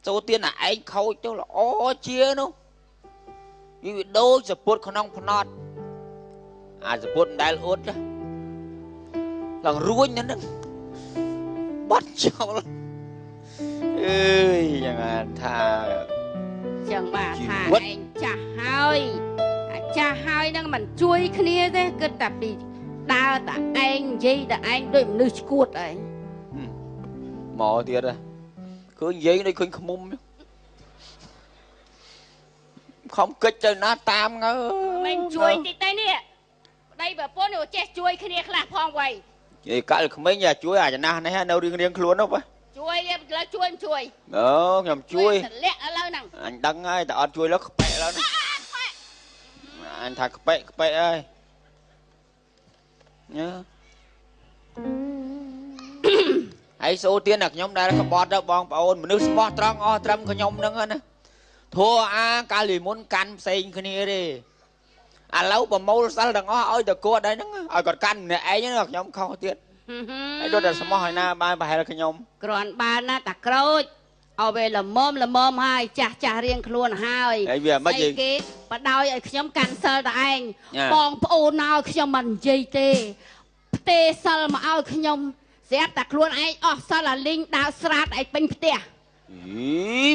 ចូលទៀនឯងខូចទៅល្អជានោះវាដូចសពុតក្នុងភ្នត់អាសពុតដែលអ៊ុតឡើងរួញហ្នឹងបាត់ចោលអើយយ៉ាងណាថា
ចឹងបាទថាឯងចាស់ហើយអាចាស់ហើយហ្នឹងមិនជួយគ្នាទេគិតតែពីដើរតែឯងនិយាយតែឯងដូចមនុស្សឈួតឯង
មកទៀតឃើញនិយាយដូចឃើញខ្មុំខំកិច្ចទៅណាតាមងើ
មិនជួយតិចទៅនេះប្តីប្រពន្ធនោះចេះជួយគ្នាខ្លះផងវ៉ៃ
និយាយកាល់ក្មេងជួយអាចំណាស់នេះនៅរៀងរៀងខ្លួននោះបាទ
ជួយឥឡូវជួយមិនជួយ
ខ្ញុំជួយ
លាក់ឥឡូវហ្នឹង
អញដឹងហើយតែអត់ជួយលើខ្បែកឡើយអញថាខ្បែកហើយញើហើយសូទៀនតែខ្ញុំដែលក្បត់ទៅបងប្អូនមនុស្សស្មោះត្រង់អស់ត្រឹមខ្ញុំហ្នឹងណាធัวអាកាលពីមុនកាន់ផ្សេងគ្នាទេឥឡូវប្រមូលសិលទាំងអស់ឲ្យតែគាត់ហើយហ្នឹងឲ្យគាត់កាន់ម្នាក់ឯងហ្នឹងខ្ញុំខុសទៀតហើយដូចតែស្មោះឲ្យណាបានប្រហែលខ្ញុំ
គ្រាន់បានណាតាក្រូចឲ្យវាល្មមហើយចាស់រៀងខ្លួនហើយ
ហើយវាមិន
គេបដោយឲ្យខ្ញុំកាន់សិលតែឯងបងប្អូនឲ្យខ្ញុំមិននិយាយទេផ្ទេសិលមកឲ្យខ្ញុំស្រាប់តែខ្លួនឯងអស់សិលអាលីងដើរស្រាតឯងពេញផ្ទះ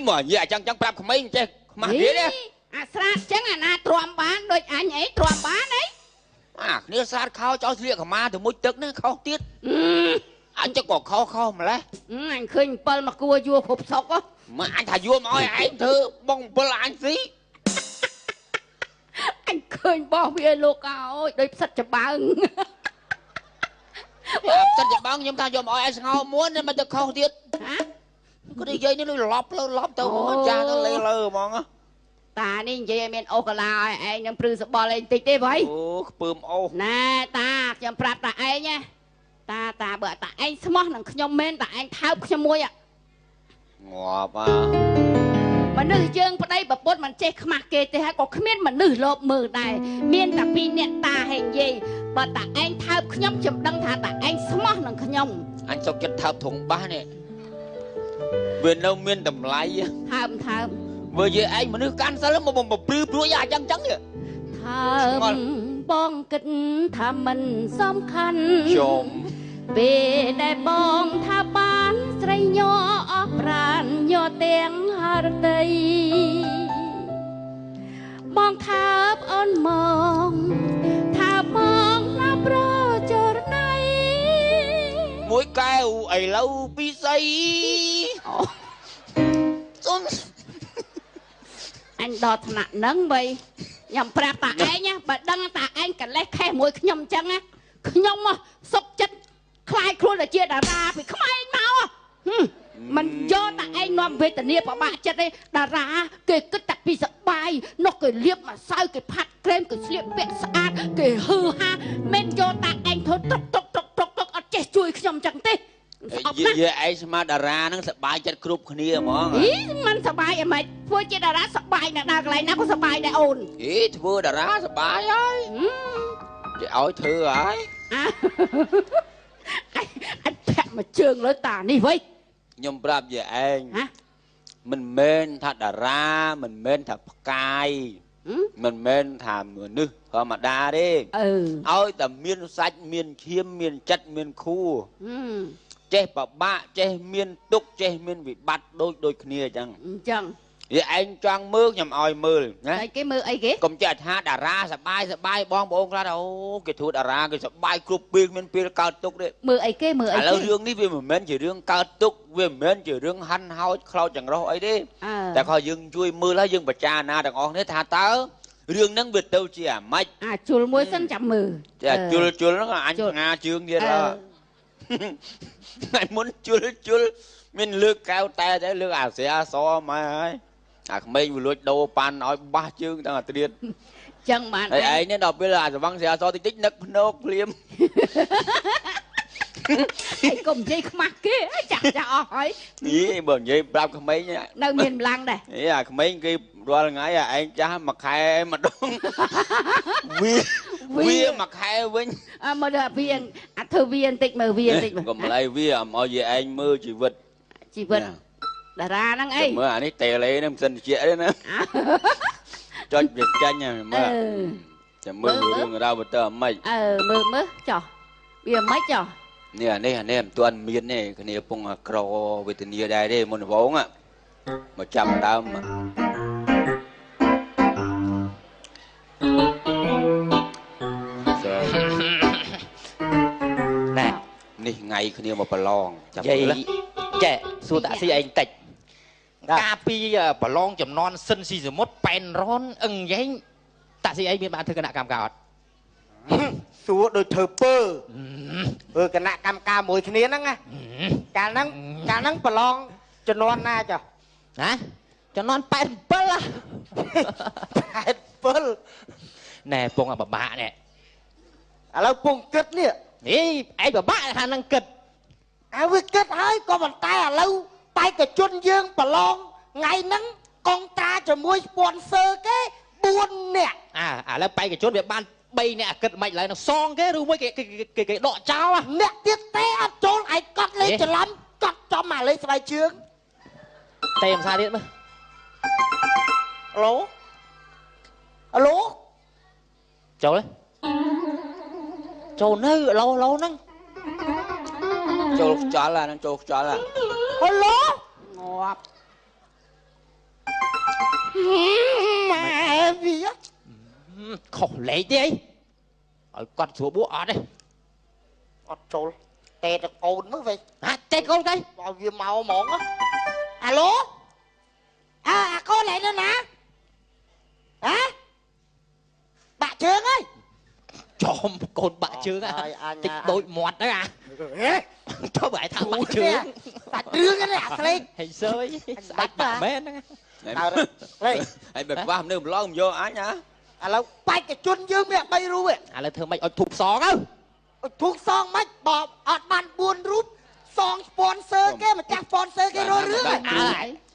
មកនិយាយអញ្ចឹងប្រាប់ក្មេងចេះខ្មាស់ទៀតទេ
អាស្រាតអញ្ចឹងអាណាទ្រាំបានដូចអញអីទ្រាំបានអី
អាគ្នាស្រាតខោចោលស្លៀកកម្មាទៅមួយទឹកណាខុសទៀតអញចឹងក៏ខុសម្លេះ
អញឃើញ7មកគួរយួរគ្រប់សុក
មកអញថាយួរមកឲ្យឯងធ្វើបង7អញស៊ី
អញឃើញបោះវាលោកអើយដូចផ្សិតច្បើង
ផ្សិតច្បើងខ្ញុំថាយកមកឲ្យឯងស្ងោមួនមិនទៅខុសទៀតគាត់និយាយនេះលប់ទៅចាស់ទៅលេលើហ្មង
តានេះនិយាយឲ្យមានអូកាឡាឲ្យឯងនឹងព្រឺសបល់ឯងតិចទេបើ
អូខ្ពើមអូស
ណែតាខ្ញុំប្រាប់តាឯងណាតាបើតាឯងស្មោះនឹងខ្ញុំមែនតាឯងថើបខ្ញុំមួយ
ងាប់
មនុស្សយើងប្តីប្រពន្ធមិនចេះខ្មាស់គេទេហើយក៏គ្មានមនុស្សលោភមើលដែរមានតែពីរអ្នកតាហេងនិយាយបើតាឯងថើបខ្ញុំដឹងថាតាឯងស្មោះនឹងខ្ញុំ
អញសុកចិត្តថើបធុងបាសនេះវានៅមានតម្លៃ
ថើប
មើលនិយាយឯងមនុស្សកាន់សិលមកព្រឺព្រួយអាចឹងថើប
បងគិតថាមិនសំខាន់
ជុំ
ពេលដែលបងថាបានស្រីញ័រអស់ប្រានញ័រទាំងហរតីបងថាប្អូនមកថាបងណាប្រចរណៃ
មួយកែវឥឡូវពីសីសុំ
អញដល់ថ្នាក់ហ្នឹងបីខ្ញុំប្រាប់តាឯងបើដឹងតាឯងកលេសខេះមួយខ្ញុំអញ្ចឹងខ្ញុំសុកចិត្តខ្លាយខ្លួនទៅជាតារាពីក្មេងមកមិនយកតាឯងនាំវេទនាពិបាកចិត្តទេតារាគេគិតតែពីសបាយនោះគេលៀបម្សៅគេផាត់ ក្រែមក៏ស្លៀកពាក់ស្អាតគេហឺហាមិនយកតាឯងធ្វើតុកអត់ចេះជួយខ្ញុំចឹងទេស្អប់ណាស់
យាយឯងស្មាតារាហ្នឹងសប្បាយចិត្តគ្រប់គ្នាហ្មង
អីមិនសប្បាយអីមិនធ្វើជាតារាសប្បាយណាស់ដល់កន្លែងណាក៏សប្បាយដែរអូន
អីធ្វើតារាសប្បាយហើយគេឲ្យធ្វើហើយ
អញធាក់មកជើងលើតានេះវិញ
ខ្ញុំប្រាប់យាយឯងមិនមែនថាតារាមិនមែនថាផ្កាយមិនមែនថាមនុស្សធម្មតាទេឲ្យតែមានសាច់មានឈាមមានចិត្តមានខួរចេះបបាក់ចេះមានទុកចេះមានវិបត្តិដូចគ្នាអញ្ចឹងយាយឯងចង់មើលខ្ញុំឲ្យមើលណាគេមើលអីគេកុំចេះថាតារាសប្បាយបងប្អូនខ្លះអូគេធ្វើតារាគេសប្បាយគ្រប់ពេលមានពេលកើតទុកទេមើលអីគេមើលអីឥឡូវរឿងនេះវាមិនមែនជារឿងកើតទុកវាមិនមែនជារឿងហាន់ហោចខ្លោចចង្រោះអីទេតែគាត់យើងជួយមើលហើយយើងបច្ចាណាទាំងអស់គ្នាថាតើរឿងហ្នឹងវាទៅជាអាម៉េចជុលមួយសិនចាំមើលចាជុលហ្នឹងអញផ្ងាជើងទៀតថ្ងៃមុនជុលមានលើកកៅតែលើកអាស្រាសមកហើយអាក្មេងវាលួចដូរប៉ាន់ឲ្យបាសជើងទាំងអាត្រៀតចឹងបានហើយឯងនេះដល់ពេលអាស្វឹងស្រាសតិចនឹកភ្នែកភ្លាមឯងកុំនិយាយខ្មាស់គេចាក់អស់ហើយយីបើនិយាយប្រាប់ក្មេងនៅមានម្លាំងដែរយីអាក្មេងគេរាល់ថ្ងៃឯងចាស់មួយខែម្ដងវាមួយខែវិញមកដល់វាអាធ្វើវាបន្តិចមើលវាបន្តិចកុំឡៃវាអមឲ្យយាយឯងមើលជីវិតតារាហ្នឹងអីមើលអានេះតេឡេហ្នឹងមិនសិនជាទេណាចុចវាចាញ់មើលចាំមើលរឿងរ៉ាវទៅអាម៉េចមើលចុះវាអាម៉េចចុះនេះមិនទាន់មានទេគ្នាពងក្រវេទនាដែរទេមុនដំបូងមកចាប់ដើមណែនេះថ្ងៃគ្នាមកប្រឡងចាប់មើលចេះសួរតាស៊ីឯងតិចការពីប្រឡងចំនួនសិនស៊ីសមុទ្រប៉ែនរនអឹងយ៉េងតាស៊ីឯងមានបានធ្វើគណៈកម្មការអត់សួរដូចធ្វើពើគណៈកម្មការមួយគ្នាហ្នឹងណាកាលហ្នឹងប្រឡងចំនួនណាចុះណាចំនួន87 ណែពងបបាក់នេះឥឡូវពងគិតនេះឯងបបាក់ថានឹងគិតវាគិតហើយក៏ប៉ុន្តែឥឡូវបេក្ខជនយើងប្រឡងថ្ងៃហ្នឹងកងត្រាជាមួយ sponsor គេ4នាក់ឥឡូវបេក្ខជនវាបាន3នាក់គិតមិនឡើយនឹងសងគេឬមួយគេដកចោលអ្នកទៀតទេអត់ចូលឯងកត់លេខច្រឡំកត់ចំអាលេខស្បែកជើងទេភាសាទៀតមើលអាឡូចូលនៅឡូហ្នឹងចូលខ្យល់ហ្នឹងចូលខ្យល់អាឡូងាប់ម៉ែវាខុសលេខទេអីឲ្យគាត់ស្រួលបួអត់ទេអត់ចូលទេតកូនមើលវិញទេកូនទៅឲ្យវាមកហ្មងអាឡូអាកូនឯណាបាក់ជើងហើយចំកូនបាក់ជើងតិចដូចមាត់ហ្នឹងទៅបើឯថាបាក់ជើងបាក់ជើងហ្នឹងអាស្លេកហេសើយស្ដាច់បាក់មែនហ្នឹងហើយបើខ្វះនៅម្លងមិនយកអញឥឡូវបេក្ខជនយើងមាន3រូបឥឡូវធ្វើម៉េចឲ្យធូបសងទៅឲ្យធូបសងម៉េចបើអត់បាន4រូបសង sponsor គេម្ចាស់ sponsor គេរករឿង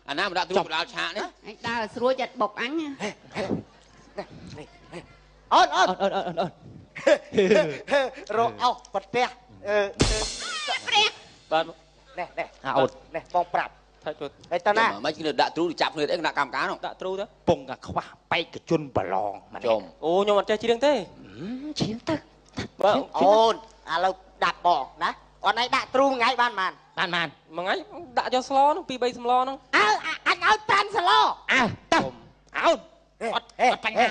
អាណាមកដាក់ទ្រូបដល់ឆាកនេះអញដើរស្រួលចិត្តបុកអញអូនរកអោប្រទេសបាទនេះអូននេះបងប្រាប់ហើយតើណាមិនគឺដាក់ទ្រូចាប់គ្នាទេគណៈកម្មការនោះដាក់ទ្រូទៅពងតែខ្វះបេក្ខជនប្រឡងម្នាក់អូខ្ញុំអត់ចេះច្រៀងទេច្រៀងទៅបាទអូនឥឡូវដាក់បងណាអត់ឯងដាក់ទ្រូមួយថ្ងៃបានមួយថ្ងៃដាក់យកស្លនោះ 2-3 ស្លនោះអញឲ្យ5ស្លទៅអូនអត់បញ្ហា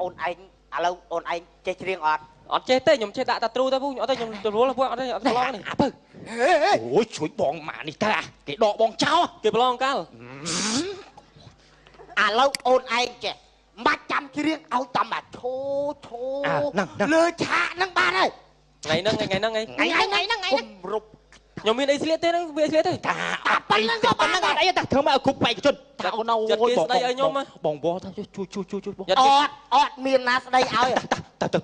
អូនឯងឥឡូវអូនឯងចេះច្រៀងអត់ចេះទេខ្ញុំចេះដាក់តាទ្រូទៅពូអត់ទេខ្ញុំទៅរួលពួកអត់ទេអត់ប្រឡងនេះអូយជួយបងម៉ានេះទៅគេដកបងចោលគេប្រឡងកាលឥឡូវអូនឯងចេះមិនចាំច្រៀងឲ្យតាមអាឈោលើឆាកហ្នឹងបានហើយថ្ងៃហ្នឹងគំរប់ធ
ខ្ញុំមានអីស្លៀកទេហ្នឹងវាស្លៀកទេតា
ប៉ុណ្ណឹងក៏ប៉ុណ្ណឹងអត់អីតែធ្វើមកឲ្យគ្រប់បេក្ខជនតាអូនអូយបងវោថាជួយបង
អត់មានណាស្ដីឲ្យ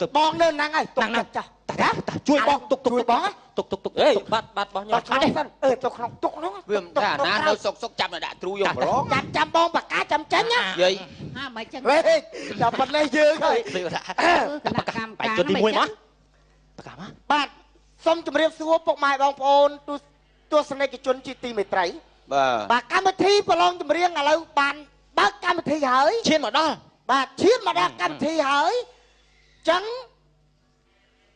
ទៅ
បងនៅហ្នឹងហើយទុកចាស់
តាជួយបងទុក
បង
ទុកអេបាត់របស់ខ្ញុំ
អត់ទេទៅក្នុងទុកហ្នឹង
វាមិនថាណានៅសុកចាប់នៅដាក់ទ្រូយកប្រឡង
ចាំបងបកាចាំចាញ់ណា
យាយ
ហាមិនចឹង
ហេចាំប៉ុណ្ណេះយើងហើយ
គណៈកម្មការ
ជនទី1មកប្រកាសមក
បាទសូមជម្រាបសួរពុកម៉ែបងប្អូនទស្សនិកជនជាទីមេត្រី បាទកម្មវិធីប្រឡងចម្រៀងឥឡូវបានបើកកម្មវិធីហើយ
ឈានមកដល់
បាទឈានមកដល់កម្មវិធីហើយចឹង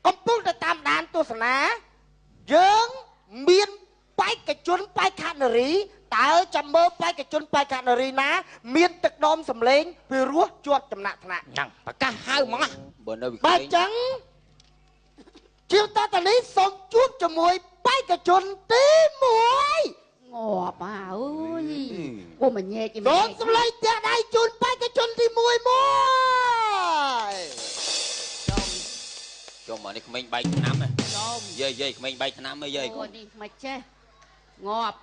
កំពុងតែតាមដានទស្សនាយើងមានបេក្ខជនបេក្ខនារីតើចាំមើលបេក្ខជនបេក្ខនារីណាមានទឹកដមសម្លេងពីរោះជាប់ចំណាក់ថ្នាក់
ចាំប្រកាសហៅហ្មង
បើនៅវិ
បាទចឹងជាងតតនេះសូមជួបជាមួយបេក្ខជនទី1
ងាប់អើយអូមញ៉ែគេ
សូមសម្លេងផ្ទះដៃជូនបេក្ខជនទី1
ចុះមកនេះក្មេងបែកឆ្នាំហ៎យាយក្មេងបែកឆ្នាំហ៎យាយ
អូនេះមិនចេះងាប់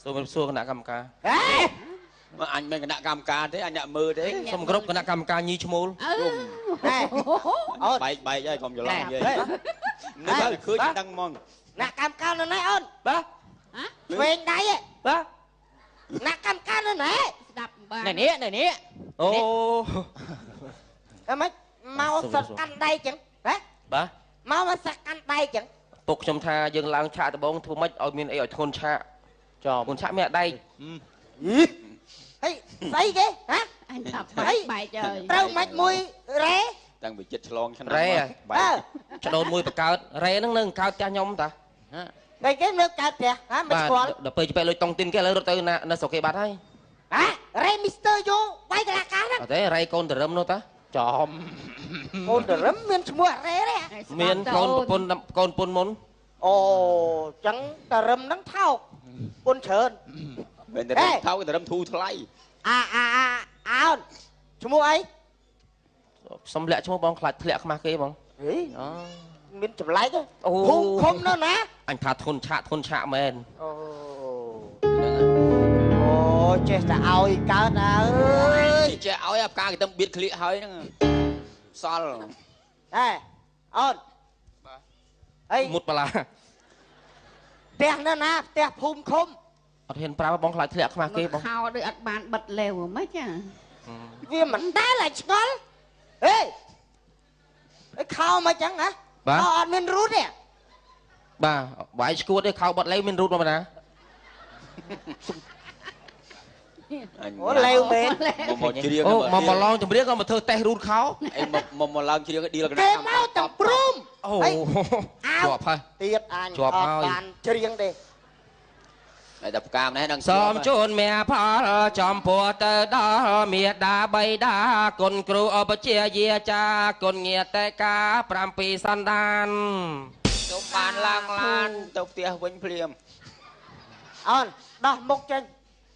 សូមសួរគណៈកម្មការ
ហេ
មកអញមានគណៈកម្មការទេអញអ្នកមើលទេ
សូមគ្រប់គណៈកម្មការញីឈ្មោល
អូន
បែកហើយកុំច្រឡំយាយនេះទៅឃើញដឹងហ្មង
អ្នកកម្មការនៅណែអូន
បាទ
ឆ្វេងដៃ
បាទ
អ្នកកម្មការនៅណែ
ស្ដាប់បាន
នេះ
អូ
អីមិនមកសឹកកាន់ដៃចឹងហ៎
បាទ
មកសឹកកាន់ដៃចឹង
ពុកខ្ញុំថាយើងឡើងឆាកដំបងធ្វើម៉េចឲ្យមានអីឲ្យធ្ងន់ឆាកធ្ងន់ឆាកមានដៃ
ហេស្អីគេហ៎
អញថាបែកហើយ
ត្រូវមិនមួយរ៉េ
តាំងពីចិត្តឆ្លងឆ្នាំ
រ៉េ
បែក
ចដូនមួយបកើតរ៉េហ្នឹងនៅកើតផ្ទះខ្ញុំតា
តែគេនៅកើតផ្ទះហ៎មិនស្គាល់
ដល់ពេលជិះលុយតុងទីនគេឥឡូវរត់ទៅនៅស្រុកគេបាត់ហើយ
ហ៎រ៉េមីស្ទ័រយោវាយកលាការហ្នឹង
អត់ទេរ៉េកូនតរឹមនោះតា
ចំ
កូនតរឹមមានឈ្មោះរ៉េទេ
មានកូនប្រពន្ធកូនពុនមុន
អូចឹងតរឹមហ្នឹងថោកពុនច្រើន
មិនតែថោកតែរឹមធូរថ្លៃ
អោនឈ្មោះអី
សុំលាក់ឈ្មោះបងខ្លាចធ្លាក់ខ្មាស់គេបង
ហេមានចម្លែកទេ
អូ
ភូមិឃុំនៅណា
អញថាធន់ឆាកមែន
អូចេះតែឲ្យកើតអើយ
ចេះឲ្យអាផ្កាគេទៅបៀតក្លៀកហើយហ្នឹងសល់
ហេអូនអី
មុតបលា
ផ្ទះនៅណាផ្ទះភូមិឃុំ
អត់ហ៊ានប្រាប់បងខ្លាចធ្លាក់ខ្មាស់គេបង
ខោដូចអត់បានបិទលេវមិនចា
វាមិនដែលឲ្យឆ្ងល់ហេអីខោមកចឹងហ៎អត់មានរូតទេ
បាទវាយឈួតទេខោបាត់លេវមានរូតមកណា
អូលេវមែន
មកច្រៀង
អូមកឡងចម្រៀងក៏មកធ្វើតេស្តរូតខោ
អីមកឡើងច្រៀងឌីលគណៈ
គេមកទាំងព្រម
អូជាប់ហើយ
ទៀតអញអត់បានច្រៀងទេ
តែតែផ្កាម្នេះដឹង
សូមជូនមេផលចំពោះទៅដល់មេដាបៃតាគុណគ្រូឧបជាយាចាគុណញាតិកា7សន្តាន
ទៅបានឡើងឡានទៅផ្ទះវិញភ្លាម
អូនដោះមុខចេញ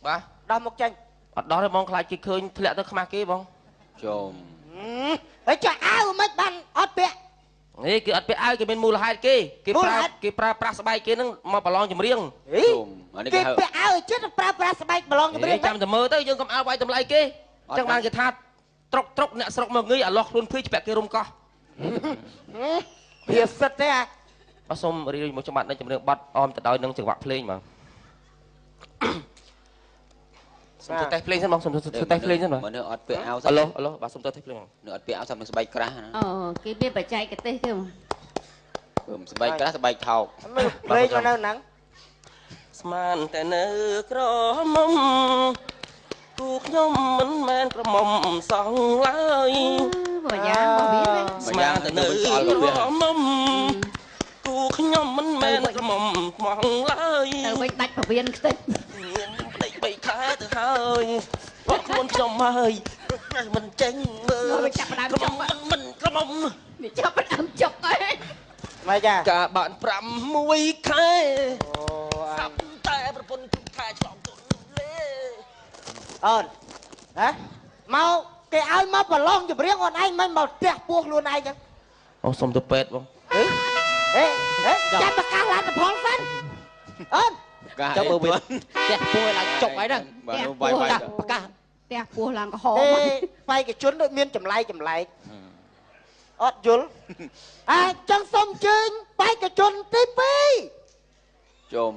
បាទ
ដោះមុខចេញ
អត់ដល់ទេបងខ្លាចគេឃើញធ្លាក់ទៅខ្មាស់គេបង
ជុំ
ហើយចុះអាវមិនបានអត់ពាក់
នេះគឺអត់ពាក់អាវគេមានមូលហេតុគេប្រើប្រាស់ស្បែកគេនឹងមកប្រឡងចម្រៀង
ជុំអានេះ
គេ
គេហៅ
ពាក់អាវចិត្តប្រើប្រាស់ស្បែកប្រឡងចម្រៀង
ចាំតែមើលទៅយើងកុំអើបាយតម្លៃគេចឹងបានគេថាត្រុកអ្នកស្រុកមកងើយអាឡោះខ្លួនភីច្បាក់គេរុំកោះ
វាសិតទេអា
អសូមរីមកច្បាត់នៅចម្រៀងបាត់អមទៅដោយនឹងចង្វាក់ភ្លេងបងសុំទៅតេស្តភ្លេងសិនបងសុំទៅតេស្តភ្លេងសិនបង
មើលនៅអត់ពាក់អាវ
អាឡូបាទសុំទៅតេស្តភ្លេងបង
នៅអត់ពាក់អាវសាប់នឹងស្បែកក្រាស់ណា
អូគេមានបច្ចេកទេសគេ
ស្បែកក្រាស់ស្បែកថោក
ភ្លេងមកនៅហ្នឹង
ស្មានតែនៅក្រមុំគូខ្ញុំមិនមែនក្រមុំសងឡើយ
បើយ៉ាងមកវា
ស្មានតែនៅក្រមុំគូខ្ញុំមិនមែនក្រមុំខ្មងឡើយ
ទៅវិញដាច់ពវៀនខ្ទេច
មានផ្លេច3ខែទៅហើយបាត់ខ្លួនខ្ញុំហើយមិនចេញមើល
ចាប់ដើមចុក
មិនក្រមុំ
នេះចាប់ដើមចុកអី
មកចា
ការបាន6ខែ
អូ
សាប់តែប្រពន្ធគឺខែឆ្លងទុនលេ
អូនហ៎មកគេឲ្យមកប្រឡងចម្រៀងអូនឯងមិនមកផ្ទះពោះខ្លួនឯងចឹង
អូសុំទៅពេទ្យបង
ហេ ចាំប្រកាសឡើងទៅផងសិនអូន
ចាំមើលវាផ្ទះពោះឡើងចុកហើយហ្នឹងប្រកាសផ្ទះពោះឡើងក្រហម
បេក្ខជនដូចមានចម្លែកអត់យល់ចឹងសូមជើញបេក្ខជនទី2
ជុំ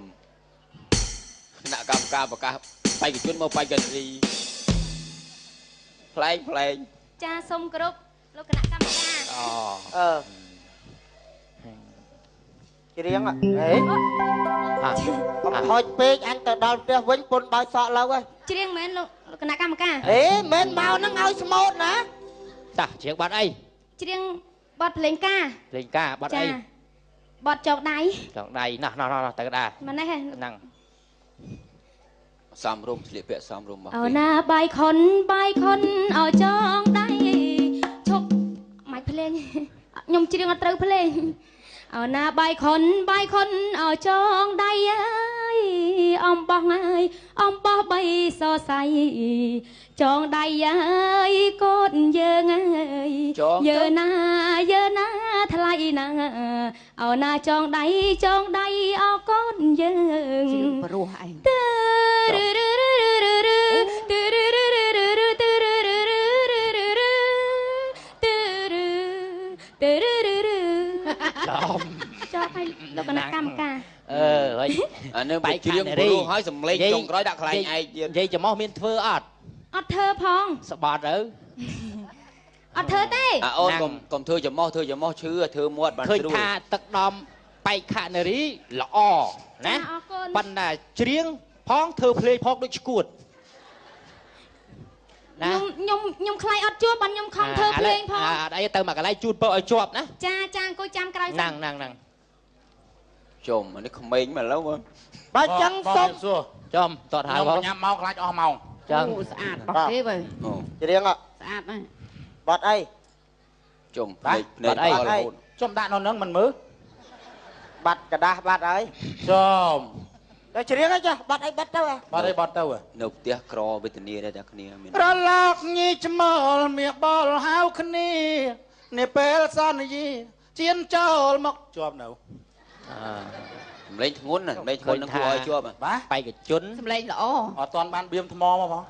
គណៈកម្មការប្រកាសបេក្ខជនមកបេក្ខនារីផ្លែង
ចាសូមគោរពលោកគណៈកម្មការ
ច្រៀងហេកំហុចពេកអញទៅដល់ផ្ទះវិញពុនបើសក់លើហើយ
ច្រៀងមែនលោកគណៈកម្មការ
មិនមកហ្នឹងឲ្យស្មូតណា
តាច្រៀងបាត់អី
ច្រៀងបទភ្លេងការ
ភ្លេងការបាត់អី
បទចងដៃ
ចងដៃណោះទៅដែរ
ម៉េចនេះ
ហ្នឹង
សំរុំស្លៀកពាក់សំរុំមក
អូណាបាយខុនឲ្យចងដៃឈប់មិនភ្លេងខ្ញុំច្រៀងអត់ត្រូវភ្លេងអូណាបាយខុនឲ្យចងដៃអើយអំបោះអើយអំបោះបីសរសៃចងដៃអើយកូនយើងអើយយើណាថ្លៃណាអូណាចងដៃអោកូនយើងជឿព្រោះឯងចប់ឲ្យលោកគណៈកម្មការ
ហើយ
អានឹងបែកច្រៀងព្រោះហើយសំឡេងចុងក្រោយដាក់ខ្លែងឯកទៀត
និយាយចំមកមានធ្វើអត់
អត់ធ្វើផង
ស្បាត់ទៅ
អត់ធ្វើទេ
អូនកុំធ្វើចំមកឈឺធ្វើមាត់បានស្រួល
ឃើញថាទឹកដំបេក្ខនារីល្អណាប៉ុន្តែច្រៀងផងធ្វើភ្លេងផងដូចឈួតណា
ខ្ញុំខ្លាចអត់ជួបបានខ្ញុំខំធ្វើភ្លេងផង
អត់អីទៅមកកន្លែងជូតពើឲ្យជាប់ណា
ចាអង្គុយចាំក្រោយសិន
ហ្នឹង
ជុំអានេះក្មេងមកឡូវ
បើចឹងសុំ
ចំតតហៅផង
ញ៉ាំមកខ្លាចអស់ម៉ោង
ចឹង
ស្អាតបោះទេបើ
ច្រៀង
ស្អាតហើយ
បាត់អី
ជុំភ្នែកអីរហូត
ចំដាក់នៅនឹងមិនមើល
បាត់กระดาษបាត់ហើយ
ចំ
តែច្រៀងអីចាបាត់អីបាត់ទៅ
បាត់ទៅ
នៅផ្ទះក្រវេទនាដែរតែគ្នាមាន
រលកញីច្មល់មាសបលហៅគ្នានេះពេលសន្យាជៀនចូលមកជាប់នៅ
សំឡេងធ្ងន់ណាសំឡេងធ្ងន់នឹងគួរឲ្យជាប់
បាទ
បេក្ខជន
សម្លេងល្អ
អត់តាន់បានបៀមថ្មមកផង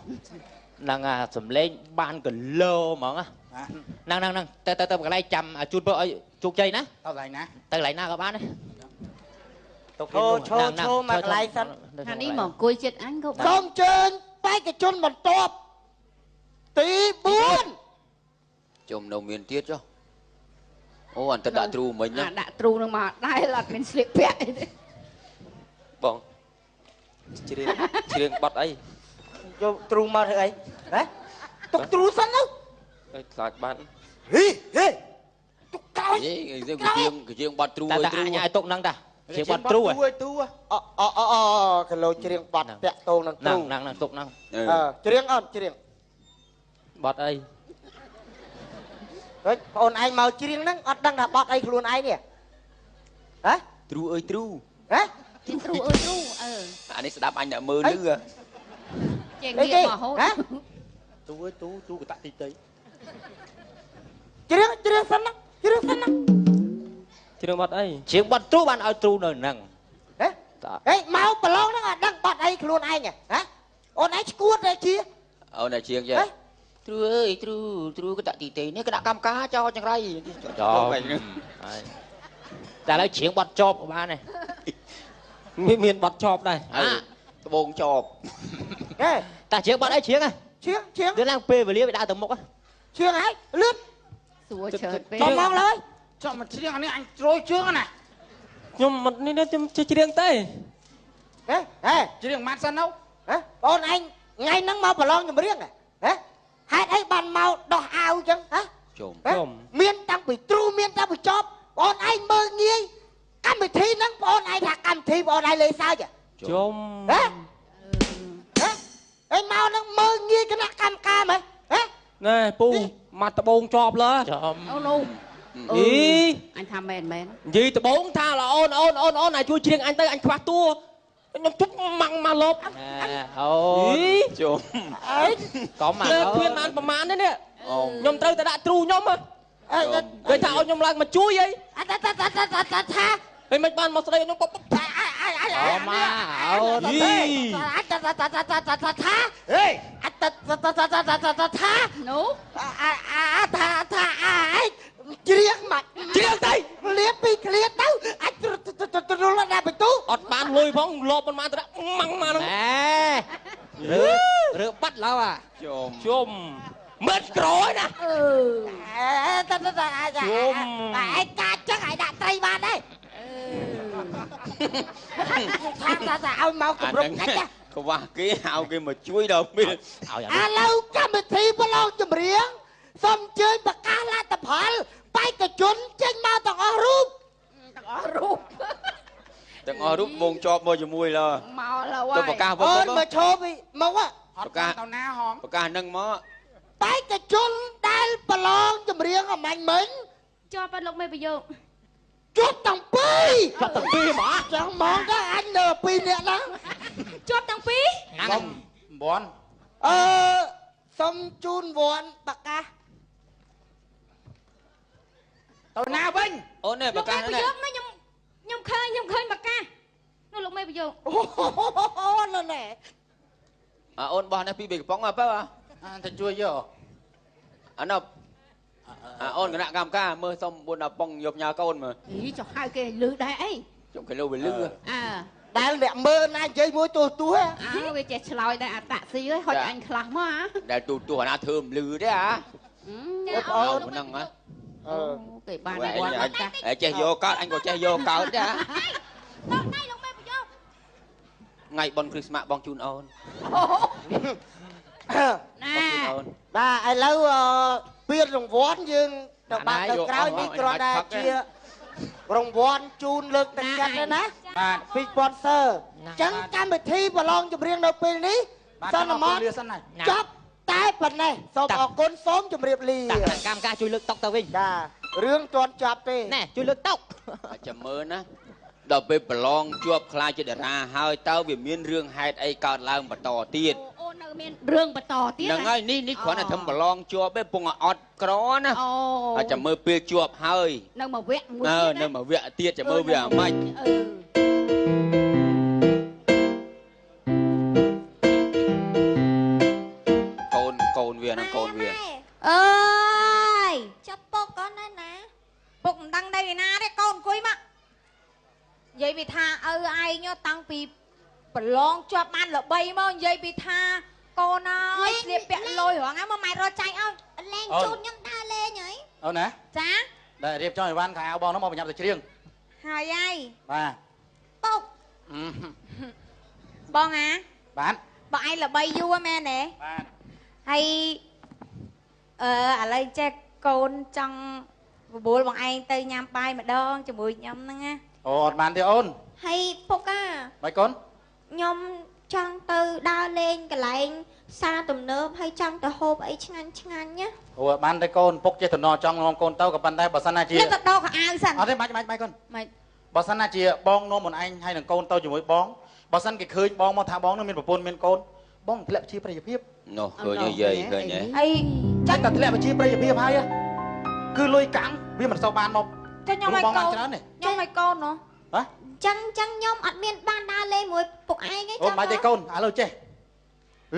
ហ្នឹងសំឡេងបានកឡោហ្មងហ្នឹងទៅកន្លែងចាំជូតពើឲ្យជោគជ័យណា
ទៅកន្លែងណា
ទៅកន្លែងណាក៏បានដែរ
ឈោមកកន្លែងសិន
ថានេះមកអង្គុយចិត្តអញក៏បាន
សូមជើញបេក្ខជនបន្ទាប់ទី4
ជុំនៅមានទៀតចុះអូអន្តដាក់ទ្រូមិញណា
ដាក់ទ្រូនឹងមកដែរអត់មានស្លៀកពាក់អីទេ
បងច្រៀងបត់អី
យកទ្រូមកធ្វើអីហ៎ទុកទ្រូសិនទៅ
ខ្លាចបាន
ហេទុកក្រោយ
ច្រៀងបាត់ទ្រូ
តែអញឲ្យទុកហ្នឹងតាច្រៀងបត់ទ្រូហ៎
គីឡូច្រៀងបាត់តាក់តងនឹងទ្រូ
ហ្នឹងទុកហ្នឹង
ច្រៀងអត់ច្រៀង
បត់អី
ហើយបងឯងមកច្រៀងហ្នឹងអត់ដឹងថាបាត់អីខ្លួនឯងនេះហ៎
ទ្រូអើយទ្រូ
ហ៎
ជាទ្រូអើយទ្រូ
អានេះស្ដាប់អញអ្នកមើលលឺ
ចេះងាកមកហូត
ហ៎
ទូអើយទូកតាក់ទីតី
ច្រៀងសិនណា
ច្រៀងបត់អីច្រៀងបត់ទ្រូបានឲ្យទ្រូនៅហ្នឹង
ហេមកប្រឡងហ្នឹងអត់ដឹងបាត់អីខ្លួនឯងហ៎អូនឯងឈួតតែជា
អូនឯងច្រៀងចេះទ្រូអើយទ្រូកតាក់ទីតីនេះគណៈកម្មការចោចង្រៃ
ចោតែឥឡូវច្រៀងបត់ចប់ក៏បានដែរមានបត់ចប់ដែរ
ត្បូងចប់
ហេ
តែច្រៀងបត់អីច្រៀងហ៎
ច្រៀង
លឿនឡើងពេលវេលាវាដើរទៅមុខ
ច្រៀងហើយលឿន
សួរច្រើនពេក
ចូលមកឡើយ
ចុះមកច្រៀងអានេះអញត្រួយជើងណា
ខ្ញុំមិននេះខ្ញុំច្រៀងទេ
ហេ
ច្រៀងម៉ាត់សិនទៅ
បងឯងថ្ងៃហ្នឹងមកប្រឡងចម្រៀងហ៎ហេតុអីបានមកដោះអាវចឹងហ៎
ជុំ
មានតាំងពីទ្រូមានតាំងពីចប់បងឯងមើលងាយកម្មវិធីហ្នឹងបងឯងថាកម្មវិធីបងឯងលេងសើច
ជុំ
ហ៎អេមកហ្នឹងមើលងាយគណៈកម្មការមើលហ៎
ណែពូមកត្បូងជាប់លើចំ
អូនោះ
អី
អញថាមែន
និយាយត្បូងថាអូនឲ្យជួយច្រៀងអញទៅអញខ្វះតួខ្ញុំជប់ម៉ាំងមកលប់អូជុំអីកុំមកលើព្រៀនបានប្រមាណទេនេះខ្ញុំត្រូវតែដាក់ទ្រូខ្ញុំ គេថាឲ្យខ្ញុំឡើងមកជួយអី
ថា
ហើយមិនបានមកស្ដីខ្ញុំពុក
អូម៉ាអូយីថាហេអតថានោះថាឯងជ្រៀងមកជ្រៀងទៅលៀបពីឃ្លាទៅអាចទ្រុលដល់បន្ទូ
អត់បានលុយផងលបប៉ុន្មានត្រម៉ាំងមកហ្នឹងរើបាត់ឡើអាជុំមើលក្រយណា
តើអាចកាចចឹងឲ្យដាក់ត្រីបានទេថាឲ្យមកគម្រប់កាច់ណា
ខ្វះគេហៅគេមកជួយដល់ពេល
ឥឡូវកម្មវិធីប្រឡងចម្រៀងសូមអញ្ជើញប្រកាសលទ្ធផលបេក្ខជនចេញមកទាំងអស់រូប
វងជាប់មកជាមួយឡើ
មកឡើយ
ទៅប្រកាសវង
អូនមកឈប់មក
ប្រកាសទៅណាហងប្រកាសនឹងមក
បេក្ខជនដែលប្រឡងចម្រៀងអមាញ់មិញ
ជាប់បានលោកមេប្រយោគ
ជាប់ទាំងពីរមកចឹងមកទៅអញនៅពីរនាក់ហ្នឹង
ជាប់ទាំងពីរ
ខ្ញុំបន
សុំជូនវ័នប្រកាស
ទៅណាវិញ
អូននេះ
លោ
ប្រ
ក
កា
មេ
ស
ប្រ
នេះ
យោគណាខ្ញុំឃើញបកាសនោះលោកមេប្រយោគ
អូនណែ
អូនបោះនេះពីបេកំប៉ុងមកបើ
ទៅជួយយក
អានោះអូនគណៈកម្មការមើលសុំ4ដល់ប៉ុងយកញ៉ាកូនមើល
អីចុះហៅគេលឺដែរអី
ខ្ញុំគេលោវាលឺ
ដែលអ្នកមើលណានិយាយមួយទូ
វាចេះឆ្លើយដែរអាតាក់ស៊ីហុចអញខ្លះមក
ដែលទូអាណាធ្វើមលឺទេអា
អូន
ហ្នឹងហ៎
គេបានគាត់
ចេះយកកើតអញក៏ចេះយកកើតដែរ
ដល់ដៃលោកមេប្រយោគ
ថ្ងៃបុណ្យគ្រីស្មាស់បងជូនអូន
ណា
បាទឥឡូវពានរង្វាន់យើងទៅបាក់ទៅក្រោយនេះគ្រាន់តែជារង្វាន់ជូនលើកទឹកចិត្តទេណាបាទពី sponsor អញ្ចឹងកម្មវិធីប្រឡងចម្រៀងនៅពេលនេះសន្មតចប់តែប៉ុណ្ណេះសូមអរគុណសូមជម្រាបលាកម្មការជួយលើកតុកទៅវិញចារឿងទាន់ចប់ទេណែជួយលើកតុក
ចាំមើលណាដល់ពេលប្រឡងជាប់ខ្លាចជាតារាហើយតើវាមានរឿងហេតុអីកើតឡើងបន្តទៀត
អូននៅមានរឿងបន្តទៀត
ហ្នឹងហើយនេះគ្រាន់តែធ្វើប្រឡងជាប់ទេពងអត់ក្រណា
អូ
ចាំមើលពេលជាប់ហើយ
នៅមកវគ្គមួយ
នៅមកវគ្គទៀតចាំមើលវាអាម៉េចកូនវាហ្នឹងកូនវា
អើយចាប់ពុកកូនណា
ពុកមិនដឹងនៅឯណាទេកូនអង្គុយមកនិយាយពីថាឪឯងតាំងពីប្រឡងជាប់បានល្បីមកនិយាយពីថាកូនអើយស្លៀកពាក់លុយរងហ្នឹងមកម៉ែរត់ចាញ់ឲ្យ
លេងជូនខ្ញុំដើរលេងហី
អូនណា
ចា
ដែលរៀបចំអីវ៉ាន់ខោបងនោះមកបញ្ញាប់ទៅច្រៀង
ហើយហើយ
បាទ
ពុកបងអា
បាទ
បងឯងល្បីយូរមែនទេ
បាទ
ហើយឥឡូវចេះកូនចង់បបួលបងឯងទៅញ៉ាំបាយម្ដងជាមួយខ្ញុំហ្នឹងណា
អូអត់បានទេអូន
ហើយពុក
បាយកូន
ខ្ញុំចង់ទៅដើរលេងកន្លែងសាទំនើបហើយចង់ទៅហូបអីឆ្ងាញ់ណា
អូអត់បានទេកូនពុកចេះតំណចង់នាំកូនទៅក៏ប៉ុន្តែបើសិនណាជា
ទៅដកខោអាវសិន
អត់ទេបាច់កូន
មិន
បើសិនណាជាបងនាំមុនឯងហើយនឹងកូនទៅជាមួយបងបើសិនគេឃើញបងមកថាបងនឹងមានប្រពន្ធមានកូនបងធ្លាក់ជាប្រិយភាព
នោះឃើញយាយឃើញហ៎
អី
ចាញ់តែធ្លាក់ជាប្រិយភាពហើយគឺលុយកាំងវាមិនសូវបានមក
ចាំខ្ញុំឲ្យកូនខ្ញុំឲ្យកូននោះ
ហ៎
ចឹងខ្ញុំអត់មានបានដើរលេងមួយពុកឯងទេ
អូនបាច់ទេកូនឥឡូវចេះ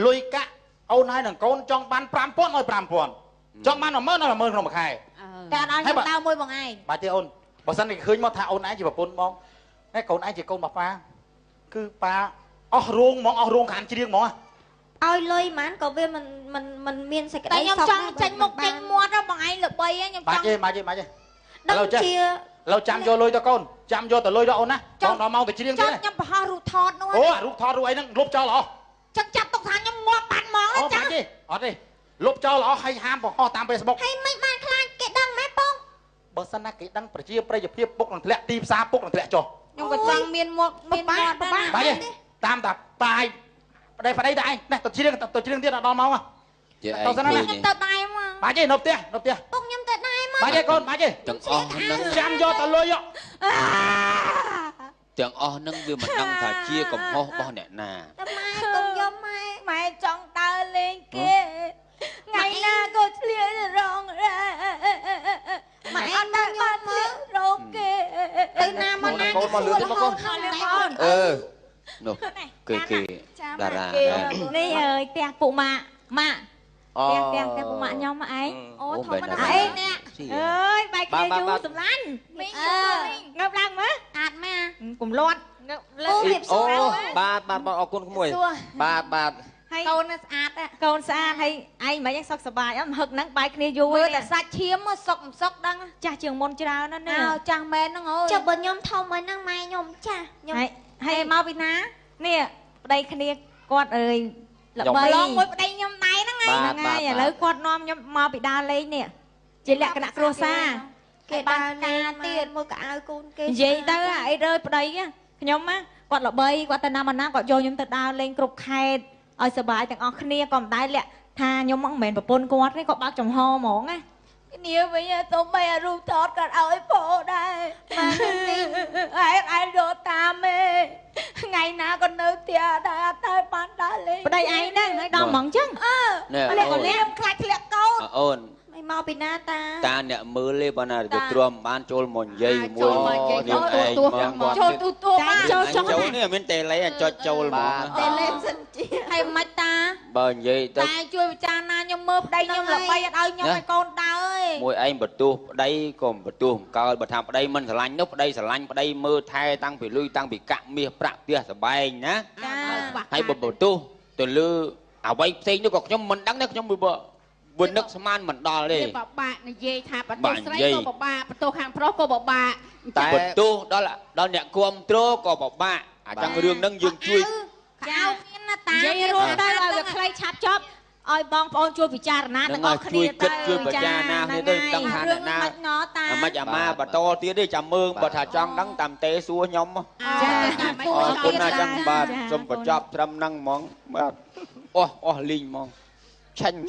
លុយកាក់អូនហើយនឹងកូនចង់បាន 5,000 ឲ្យ 5,000 ចង់បាន 10000 ឲ្យ 10000 ក្នុងមួយខែ
តែអត់ឲ្យខ្ញុំដើរមួយបងឯង
បាច់ទេអូនបើសិនគេឃើញមកថាអូនឯងជាប្រពន្ធបងហើយកូនឯងជាកូនរបស់ប៉ាគឺប៉ាអស់រោងហ្មងអស់រោងខាងច្រៀងហ្មង
ឲ្យលុយហ្មងក៏វាមិនមានសេចក្តី
តែខ្ញុំចង់ចេញមុខចេញមាត់បងឯងល្បីខ្ញុំចង់
បាច់ទេ
ដឹងជា
ឥឡូវចាំយកលុយទៅកូនចាំយកទៅលុយទៅអូនណាបងដល់មកទៅច្រៀងទៀត
ខ្ញុំបង្ហោះរូបថតនោះ
អូរូបថតរូបអីហ្នឹងលុបចោលអស់
ចឹងចាប់ទុកថាខ្ញុំងាប់បាត់ហ្មង
អូបាច់ទេអត់ទេលុបចោលអស់ហើយហាមបង្ហោះតាម Facebook
ហើយមិនបានខ្លាចគេដឹងម៉ែបង
បើសិនណាគេដឹងប្រជាប្រិយភាពពុកនឹងធ្លាក់ទីផ្សារពុកនឹងធ្លាក់ចុះ
ខ្ញុំក៏ចង់មានមុខមានមាត់ដែរ
បាច់ទេតាមតាប៉ាយប្តីតែឯងណាទៅច្រៀងទៀតដល់មក
ជាឯង
ខ្ញុំទៅដែរមក
បាច់ទេនៅផ្ទះ
ពុកខ្ញុំទៅដែរមក
បាច់ទេកូនបាច់ទេ
ទាំងអស់ហ្នឹង
ចាំយកទៅលុយ
ទាំងអស់ហ្នឹងវាមិនដឹងថាជាកំហុសរបស់អ្នកណា
តែម៉ែកុំយកម៉ែ
ចង់ដើរលេងគេថ្ងៃណាក៏ឆ្លៀតរងរ៉ា
មកលឿនទៅមកកូននោះគឺតារា
នេះអើយផ្ទះពុកម៉ាក់ផ្ទះពុកម៉ាក់ខ្ញុំមកឯង
អូធម្មតាឯងអ្នក
អើយបែកគ្នាយូរសម្លាញ់ងើបឡើងមើល
អាតមក
កុំលាត់ងើបលើ
អូបាទអរគុណក្មួយបាទ
ហើយកូនស្អាតកូនស្អាតហើយឯងមិនយ៉ាងសុខសប្បាយអត់ហឹកហ្នឹងបែកគ្នាយូរ
មើលតែសាច់ឈាមសុកមិនសុកដឹង
ចាស់ជាងមុនច្រើនណាស់នេះ
ចាស់មែនហ្នឹងអើយ
ចុះបើខ្ញុំធំមួយហ្នឹងម៉ែខ្ញុំចាស់ខ្ញុំ
ហើយមកពីណានេះប្តីគ្នាគាត់អើយល្បីឡងមួយប្តីខ្ញុំដែរហ្នឹងហើយឥឡូវគាត់នាំខ្ញុំមកពីដើរលេងនេះជាលក្ខណៈគ្រួសារ
គេដើរការទៀតមើលកៅអៅកូនគេ
និយាយទៅអីរើប្តីខ្ញុំគាត់ល្បីគាត់ទៅណាមកណាគាត់យកខ្ញុំទៅដើរលេងគ្រប់ខេត្តឲ្យសប្បាយទាំងអស់គ្នាក៏មិនដែរលាក់ថាខ្ញុំមិនមែនប្រពន្ធគាត់ទេគាត់បើកចំហហ្មងណា
គ្នាវិញទៅបីអារូបថតគាត់ឲ្យពោដែរឯងរត់តាមឯងថ្ងៃណាក៏នៅផ្ទះដែរអត់ទៅបានដើរលេង
ប្តីឯងហ្នឹងឲ្យដល់ហ្មងចឹង
លាក់លាក់ខ្លាចធ្លាក់កូន
អូន
មិនមកពីណាតា
តាអ្នកមើលទេបើណាទៅទ្រាំបានចូលមកនិយាយមួយនាងឯង
ចូលទូទួមក
ចូលនេះមានតែលេចុចចូលមក
តែលេងសិនជា
ហើយមិនតា
បើនិយាយទៅ
តែជួយពិចារណាខ្ញុំមើលប្តីខ្ញុំល្បីអត់ឲ្យខ្ញុំឲ្យកូនដើរអើយ
មួយឯងបន្ទោសប្តីក៏បន្ទោសមិនកើតបើថាប្តីមិនស្រឡាញ់នោះប្តីស្រឡាញ់ប្តីមើលថែតាំងពីលុយតាំងពីកាក់មាសប្រាក់ផ្ទះសបែងណា
ចា
ហើយបើបន្ទោសទៅលើអ្វីផ្សេងនោះក៏ខ្ញុំមិនដឹងដែរខ្ញុំវានឹកស្មានមិនដល់ទេ
វាបបាក់និយាយថាបន្ទោសស្រីក៏បបាក់បន្ទោសខាងប្រុសក៏បបាក់
តែបន្ទោសដល់អ្នកគ្រប់គ្រងក៏បបាក់អញ្ចឹងរឿងហ្នឹងយើងជួយ
ចៅមានណាតានិយាយរួមទៅឲ្យវាខ្លីឆាប់ចប់ឲ្យបងប្អូនជួយពិចារណាទាំងអស់គ្នាទៅ
ជួយពិចារណាគ្នាទៅដឹងថាអ្នកណាអាម៉េចអាម៉ាបន្តទៀតទេចាំមើលបើថាចង់ដឹងតាមទេសួរខ្ញុំ
ចា
អរគុណណាស់ចឹងបាទសូមបញ្ចប់ត្រឹមហ្នឹងហ្មងបាទអស់លីងហ្មងឆាញ់